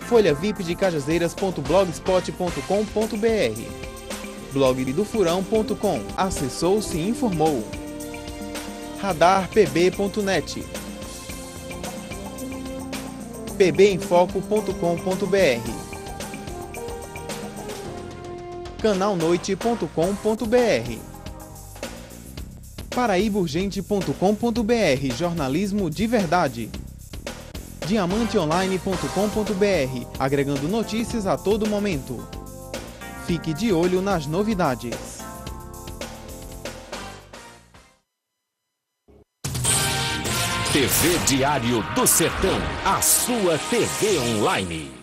folhavipdecajazeiras.blogspot.com.br, blogdofurão.com, acessou, se informou. radarpb.net, pbemfoco.com.br, canalnoite.com.br, paraibaurgente.com.br, jornalismo de verdade. diamanteonline.com.br, agregando notícias a todo momento. Fique de olho nas novidades. TV Diário do Sertão, a sua TV online.